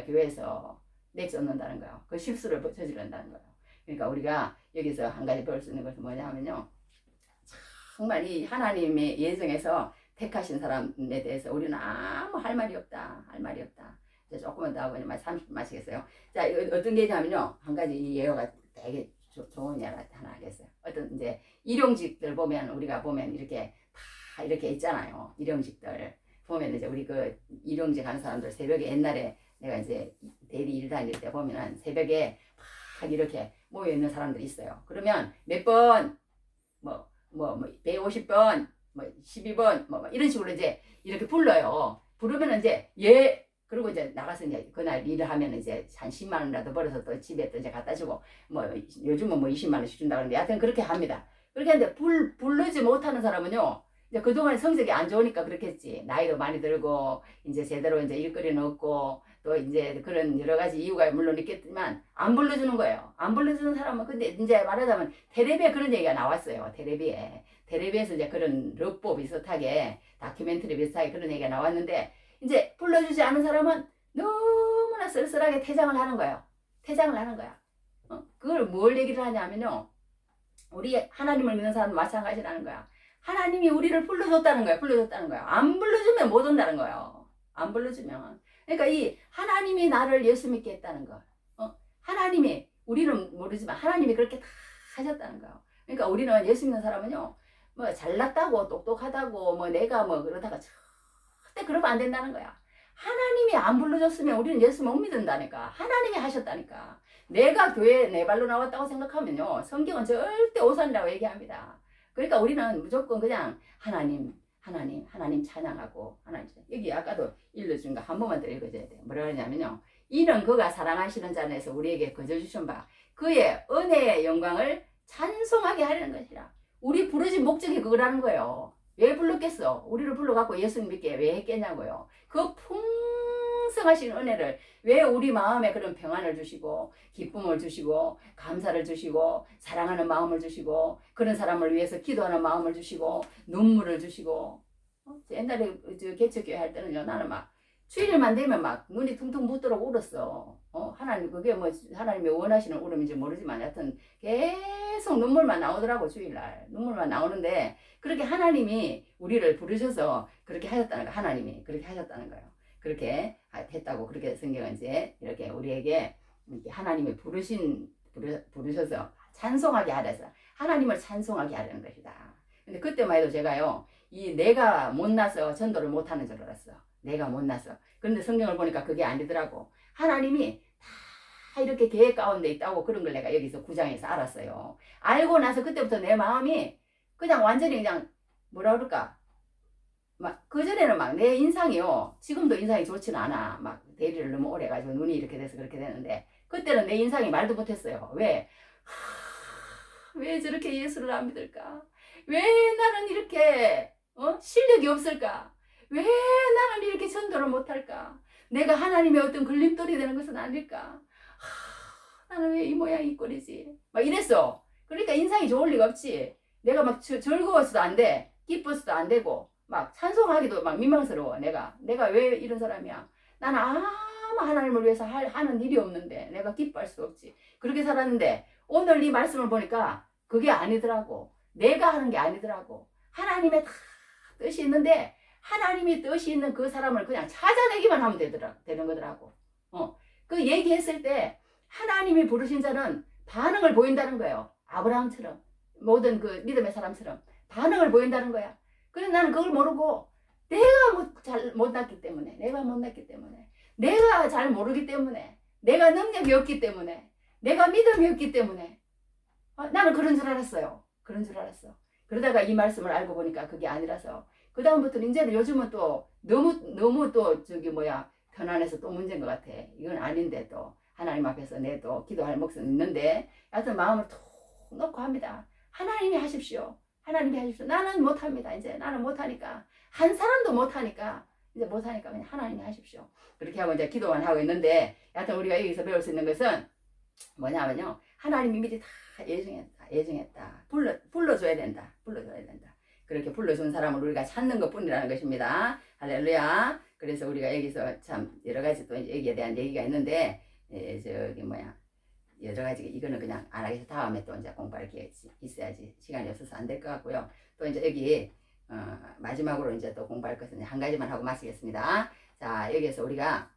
S1: 교회에서 내쫓는다는 거예요. 그 실수를 저지른다는 거예요. 그러니까 우리가 여기서 한 가지 배울 수 있는 것은 뭐냐 하면요. 정말 이 하나님의 예정에서 택하신 사람에 대해서 우리는 아무 할 말이 없다. 이제 조금만 더 하고 30분 마치겠어요. 자, 어떤 게 있냐면요. 한 가지 이 예화가 되게 좋은 예화 하나 하겠어요. 어떤 이제 일용직들 보면 우리가 보면 이렇게 다 이렇게 있잖아요. 일용직들 보면 이제 우리 그 일용직 하는 사람들 새벽에 옛날에 내가 이제 대리 일 다닐 때 보면은 새벽에 막 이렇게 모여 있는 사람들이 있어요. 그러면 몇 번, 150번, 12번, 이런 식으로 이제 이렇게 불러요. 부르면 이제 그리고 이제 나가서 이제 그날 일을 하면 이제 한 10만 원이라도 벌어서 또 집에 또 이제 갖다 주고 요즘은 20만 원씩 준다 그러는데 하여튼 그렇게 합니다. 그렇게 하는데 부르지 못하는 사람은요. 이제 그동안 성적이 안 좋으니까 그렇겠지. 나이도 많이 들고 이제 제대로 이제 일거리는 없고 또 이제 그런 여러 가지 이유가 물론 있겠지만 안 불러주는 거예요. 안 불러주는 사람은 근데 이제 말하자면 텔레비에 그런 얘기가 나왔어요. 텔레비에서 이제 그런 럽보 비슷하게 다큐멘터리 비슷하게 그런 얘기가 나왔는데 이제 불러주지 않은 사람은 너무나 쓸쓸하게 퇴장을 하는 거야. 그걸 뭘 얘기를 하냐면요. 우리 하나님을 믿는 사람은 마찬가지라는 거야. 하나님이 우리를 불러줬다는 거야. 안 불러주면 못 온다는 거예요. 안 불러주면. 그러니까 이 하나님이 나를 예수 믿게 했다는 거. 하나님이 우리는 모르지만 하나님이 그렇게 다 하셨다는 거예요. 그러니까 우리는 예수 믿는 사람은요. 뭐 잘났다고 똑똑하다고 내가 그러다가 절대 그러면 안 된다는 거야. 하나님이 안 불러줬으면 우리는 예수 못 믿는다니까. 하나님이 하셨다니까. 내가 교회에 내 발로 나왔다고 생각하면요. 성경은 절대 오산이라고 얘기합니다. 그러니까 우리는 무조건 그냥 하나님 찬양하고 여기 아까도 읽어준 거 한 번만 더 읽어줘야 돼요. 뭐라 그러냐면요. 이는 그가 사랑하시는 자 안에서 우리에게 거저 주신 바 그의 은혜의 영광을 찬송하게 하려는 것이라. 우리 부르신 목적이 그거라는 거예요. 왜 불렀겠어? 우리를 불러갖고 예수 믿게 왜 했겠냐고요. 그 풍성하신 은혜를 왜 우리 마음에 그런 평안을 주시고 기쁨을 주시고 감사를 주시고 사랑하는 마음을 주시고 그런 사람을 위해서 기도하는 마음을 주시고 눈물을 주시고 옛날에 개척교회 할 때는요. 나는 막 주일만 되면 막 눈이 퉁퉁 붓도록 울었어. 하나님 그게 하나님이 원하시는 울음인지 모르지만 여하튼 계속 눈물만 나오더라고. 주일날 눈물만 나오는데 그렇게 하나님이 우리를 부르셔서 그렇게 하셨다는 거예요. 하나님이 그렇게 하셨다는 거예요. 그렇게 했다고 그렇게 성경은 이제 이렇게 우리에게 이렇게 하나님이 부르셔서 찬송하게 하래서 하나님을 찬송하게 하려는 것이다. 근데 그때만 해도 제가요. 내가 못나서 전도를 못하는 줄 알았어. 내가 못나서. 그런데 성경을 보니까 그게 아니더라고. 하나님이 다 이렇게 계획 가운데 있다고 그런 걸 내가 여기서 9장에서 알았어요. 알고 나서 그때부터 내 마음이 그냥 완전히 그냥 뭐라 그럴까. 막 그전에는 막 내 인상이요. 지금도 인상이 좋지는 않아. 막 대리를 너무 오래 가지고 눈이 이렇게 돼서 그렇게 되는데 그때는 내 인상이 말도 못했어요. 왜? 왜 저렇게 예수를 안 믿을까? 왜 나는 이렇게 실력이 없을까? 왜 나는 이렇게 전도를 못할까? 내가 하나님의 어떤 걸림돌이 되는 것은 아닐까? 나는 왜 이 모양 이 꼴이지? 막 이랬어. 그러니까 인상이 좋을 리가 없지. 내가 막 즐거워서도 안 돼. 기뻐서도 안 되고 막 찬송하기도 막 민망스러워. 내가 왜 이런 사람이야? 나는 아무 하나님을 위해서 하는 일이 없는데 내가 기뻐할 수 없지. 그렇게 살았는데 오늘 이 말씀을 보니까 그게 아니더라고. 내가 하는 게 아니더라고. 하나님의 다 뜻이 있는데 하나님이 뜻이 있는 그 사람을 그냥 찾아내기만 하면 되는 거더라고. 그 얘기했을 때 하나님이 부르신 자는 반응을 보인다는 거예요. 아브라함처럼 모든 그 믿음의 사람처럼 반응을 보인다는 거야. 그래서 나는 그걸 모르고 내가 잘 못났기 때문에 내가 잘 모르기 때문에 내가 능력이 없기 때문에 내가 믿음이 없기 때문에 나는 그런 줄 알았어요. 그런 줄 알았어. 그러다가 이 말씀을 알고 보니까 그게 아니라서 그 다음부터는 이제는 요즘은 또 너무 또 편안해서 또 문제인 것 같아. 이건 아닌데 또 하나님 앞에서 내 또 기도할 몫은 있는데 하여튼 마음을 툭 놓고 합니다. 하나님이 하십시오. 하나님이 하십시오. 나는 못합니다. 이제 나는 못하니까 한 사람도 못하니까 이제 못하니까 그냥 하나님이 하십시오. 그렇게 하고 이제 기도만 하고 있는데 하여튼 우리가 여기서 배울 수 있는 것은 뭐냐면요. 하나님이 미리 다 예정했다. 불러줘야 된다. 그렇게 불러준 사람을 우리가 찾는 것 뿐이라는 것입니다. 할렐루야. 그래서 우리가 여기서 참 여러 가지 또 여기에 대한 얘기가 있는데 여러 가지 이거는 그냥 안 하겠어. 다음에 또 이제 공부할 기회가 있어야지 시간이 없어서 안 될 것 같고요. 또 이제 여기 마지막으로 이제 또 공부할 것은 한 가지만 하고 마치겠습니다. 자, 여기에서 우리가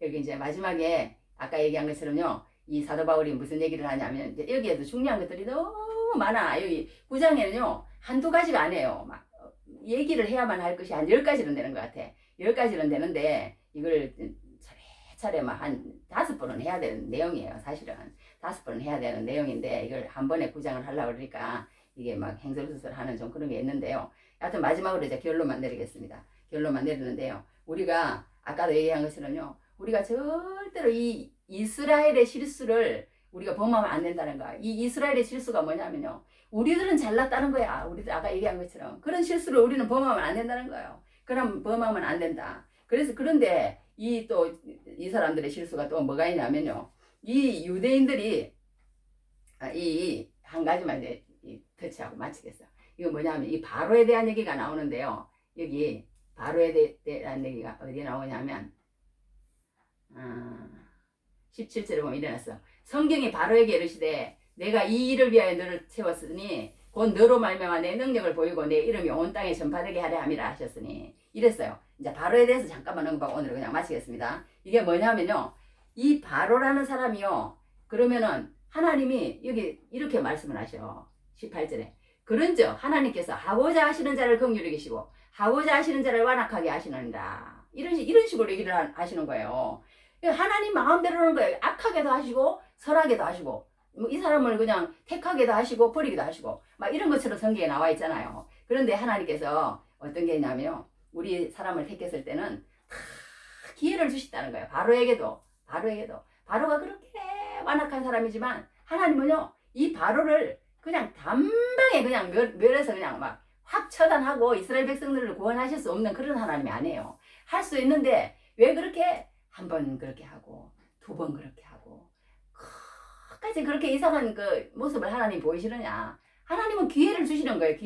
S1: 여기 이제 마지막에 아까 얘기한 것처럼요. 이 사도 바울이 무슨 얘기를 하냐면 이제 여기에도 중요한 것들이 너무 많아. 여기 9장에는요. 한두 가지가 아니에요. 막 얘기를 해야만 할 것이 한 10가지는 되는 것 같아. 10가지는 되는데 이걸 차례 막 한 5번은 해야 되는 내용이에요. 사실은 5번은 해야 되는 내용인데 이걸 한 번에 9장을 하려고 그러니까 이게 막 행설수설하는 좀 그런 게 있는데요. 하여튼 마지막으로 이제 결론만 내리겠습니다. 결론만 내리는데요. 우리가 아까도 얘기한 것처럼요. 우리가 절대로 이 이스라엘의 실수를 우리가 범하면 안 된다는 거야. 이 이스라엘의 실수가 뭐냐면요. 우리들은 잘났다는 거야. 우리들 아까 얘기한 것처럼. 그런 실수를 우리는 범하면 안 된다는 거예요. 그럼 범하면 안 된다. 그래서 그런데 이 사람들의 실수가 또 뭐가 있냐면요. 이 유대인들이 이 한 가지만 이제 터치하고 마치겠어. 이거 뭐냐면 이 바로에 대한 얘기가 나오는데요. 여기 바로에 대한 얘기가 어디에 나오냐면 17절에 보면 일어났어. 성경이 바로에게 이르시되 내가 이 일을 위하여 너를 채웠으니 곧 너로 말미암아 내 능력을 보이고 내 이름이 온 땅에 전파되게 하려 함이라 하셨으니 이랬어요. 이제 바로에 대해서 잠깐만 언급하고 오늘 그냥 마치겠습니다. 이게 뭐냐면요. 이 바로라는 사람이요. 그러면은 하나님이 여기 이렇게 말씀을 하셔. 18절에 그런즉 하나님께서 하고자 하시는 자를 긍휼히 여기시고 하고자 하시는 자를 완악하게 하시느니라. 이런 식으로 얘기를 하시는 거예요. 하나님 마음대로는 거예요. 악하게도 하시고 선하게도 하시고 이 사람을 그냥 택하게도 하시고 버리기도 하시고 막 이런 것처럼 성경에 나와 있잖아요. 그런데 하나님께서 어떤 게 있냐면요. 우리 사람을 택했을 때는 다 기회를 주셨다는 거예요. 바로에게도 바로가 그렇게 완악한 사람이지만 하나님은요. 이 바로를 그냥 단방에 그냥 멸해서 그냥 막 확 처단하고 이스라엘 백성들을 구원하실 수 없는 그런 하나님이 아니에요. 할 수 있는데 왜 그렇게 한 번 그렇게 하고 2번 그렇게 하고 끝까지 그렇게 이상한 그 모습을 하나님 보이시느냐. 하나님은 기회를 주시는 거예요.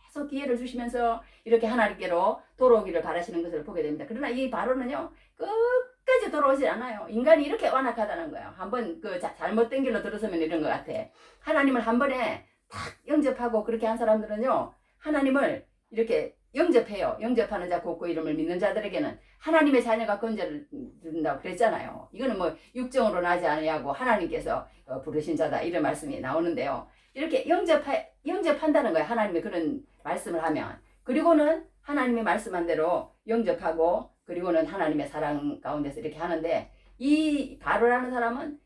S1: 계속 기회를 주시면서 이렇게 하나님께로 돌아오기를 바라시는 것을 보게 됩니다. 그러나 이 바로는요. 끝까지 돌아오지 않아요. 인간이 이렇게 완악하다는 거예요. 한번 그 잘못된 길로 들어서면 이런 것 같아. 하나님을 한 번에 딱 영접하고 그렇게 한 사람들은요. 하나님을 이렇게 영접해요. 영접하는 자 곧 그 이름을 믿는 자들에게는 하나님의 자녀가 건져를 준다고 그랬잖아요. 이거는 뭐 육정으로 나지 아니하고 하나님께서 부르신 자다 이런 말씀이 나오는데요. 이렇게 영접한다는 거예요. 하나님의 그런 말씀을 하면. 그리고는 하나님의 말씀한 대로 영접하고 그리고는 하나님의 사랑 가운데서 이렇게 하는데 이 바로라는 사람은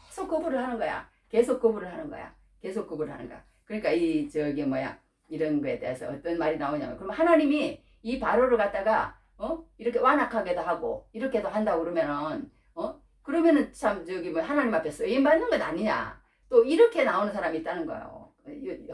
S1: 계속 거부를 하는 거야. 계속 그걸 하는 거야. 그러니까 이 저기 뭐야 이런 거에 대해서 어떤 말이 나오냐면 그럼 하나님이 이 바로를 갖다가 이렇게 완악하게도 하고 이렇게도 한다고 그러면은 그러면은 참 저기 뭐 하나님 앞에 쓰임 받는 건 아니냐. 또 이렇게 나오는 사람이 있다는 거예요.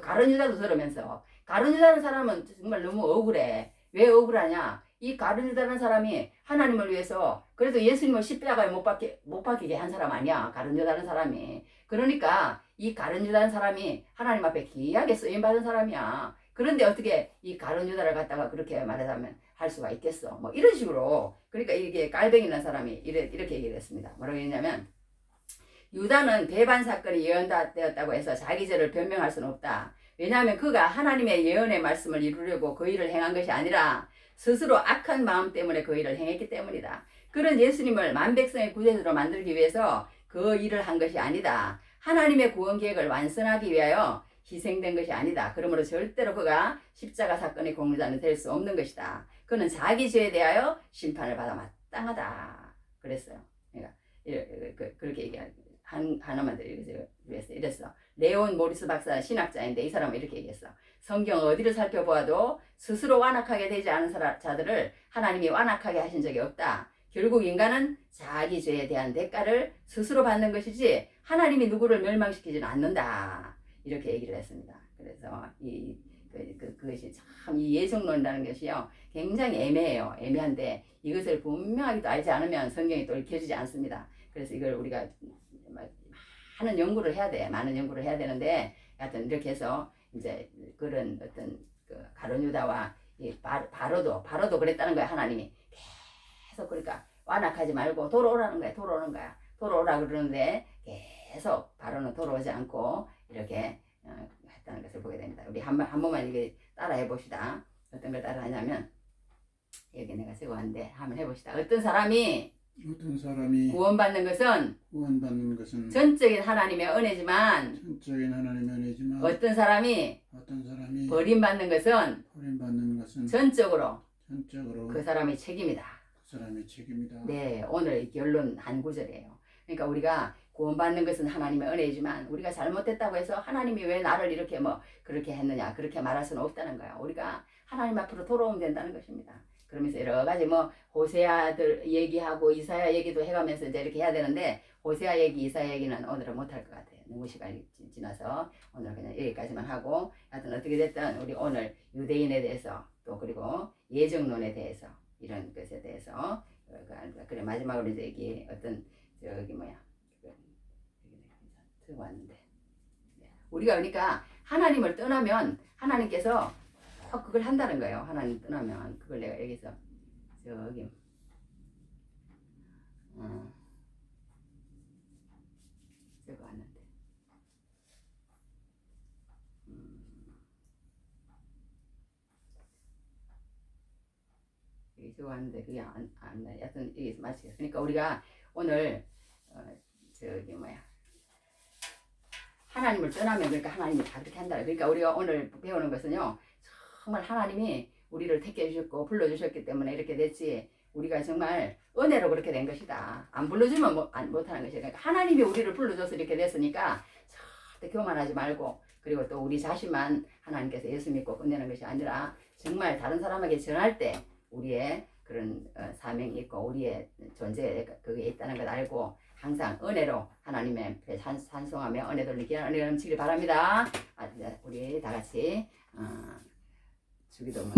S1: 가룟 유다도 들으면서 가룟 유다라는 사람은 정말 너무 억울해. 왜 억울하냐? 이 가룟 유다라는 사람이 하나님을 위해서 그래도 예수님을 십자가에 못 박히게 한 사람 아니야. 가룟 유다라는 사람이. 그러니까 이 가룟 유다라는 사람이 하나님 앞에 귀하게 쓰임 받은 사람이야. 그런데 어떻게 이 가룟 유다를 갖다가 그렇게 말하자면 할 수가 있겠어. 뭐 이런 식으로. 그러니까 이게 깔뱅이라는 사람이 이렇게 얘기를 했습니다. 뭐라고 했냐면 유다는 배반 사건이 예언되었다고 해서 자기 죄를 변명할 수는 없다. 왜냐하면 그가 하나님의 예언의 말씀을 이루려고 그 일을 행한 것이 아니라 스스로 악한 마음 때문에 그 일을 행했기 때문이다. 그런 예수님을 만백성의 구세주로 만들기 위해서 그 일을 한 것이 아니다. 하나님의 구원 계획을 완성하기 위하여 희생된 것이 아니다. 그러므로 절대로 그가 십자가 사건의 공로자는 될 수 없는 것이다. 그는 자기 죄에 대하여 심판을 받아 마땅하다. 그랬어요. 그러니까 그렇게 얘기하는 하나만 더 이랬어. 레온 모리스 박사 신학자인데 이 사람은 이렇게 얘기했어. 성경 어디를 살펴보아도 스스로 완악하게 되지 않은 자들을 하나님이 완악하게 하신 적이 없다. 결국 인간은 자기 죄에 대한 대가를 스스로 받는 것이지 하나님이 누구를 멸망시키지는 않는다. 이렇게 얘기를 했습니다. 그래서 그것이 참 이 예정론이라는 것이요 굉장히 애매해요. 애매한데 이것을 분명하게 또 알지 않으면 성경이 또 읽혀지지 않습니다. 그래서 이걸 우리가 많은 연구를 해야 돼. 많은 연구를 해야 되는데 하여튼 이렇게 해서 이제 그런 어떤 가룟 유다와 이 바로도 그랬다는 거야. 하나님이 계속 그러니까 완악하지 말고 돌아오라는 거야. 돌아오라 그러는데 계속 바로는 돌아오지 않고 이렇게 했다는 것을 보게 됩니다. 우리 한 번만 이게 따라해 봅시다. 어떤 걸 따라하냐면 여기 내가 쓰고 왔는데 한번 해봅시다. 어떤 사람이 구원받는 것은 전적인 하나님의 은혜지만 어떤 사람이 버림받는 것은 전적으로 그 사람의 책임이다. 네, 오늘 결론 한 구절이에요. 그러니까 우리가 구원받는 것은 하나님의 은혜지만 우리가 잘못했다고 해서 하나님이 왜 나를 이렇게 그렇게 했느냐 그렇게 말할 수는 없다는 거야. 우리가 하나님 앞으로 돌아오면 된다는 것입니다. 그러면서 여러 가지 호세아들 얘기하고 이사야 얘기도 해가면서 이제 이렇게 해야 되는데 호세아 얘기, 이사야 얘기는 오늘은 못할 것 같아요. 너무 시간이 지나서 오늘 그냥 여기까지만 하고 하여튼 어떻게 됐든 우리 오늘 유대인에 대해서 또 그리고 예정론에 대해서 이런 것에 대해서 그래 마지막으로 이제 여기 어떤 저기 쓰고 왔는데 우리가 그러니까 하나님을 떠나면 하나님께서 그걸 한다는 거예요. 하나님 떠나면 그걸 내가 여기서 저기 쓰고 왔는데 여기 쓰고 왔는데 그게 안 나. 여튼 여기서 마치겠습니다. 그러니까 우리가 오늘 저기 하나님을 떠나면 그러니까 하나님이 다 그렇게 한다. 그러니까 우리가 오늘 배우는 것은요. 정말 하나님이 우리를 택해 주셨고 불러주셨기 때문에 이렇게 됐지 우리가 정말 은혜로 그렇게 된 것이다. 안 불러주면 못하는 것이다. 그러니까 하나님이 우리를 불러줘서 이렇게 됐으니까 절대 교만하지 말고 그리고 또 우리 자신만 하나님께서 예수 믿고 끝내는 것이 아니라 정말 다른 사람에게 전할 때 우리의 그런 사명이 있고 우리의 존재에 그게 있다는 걸 알고 항상 은혜로 하나님의 앞에 찬송하며 은혜 돌리기 은혜 넘치길 바랍니다. 우리 다 같이 주기도문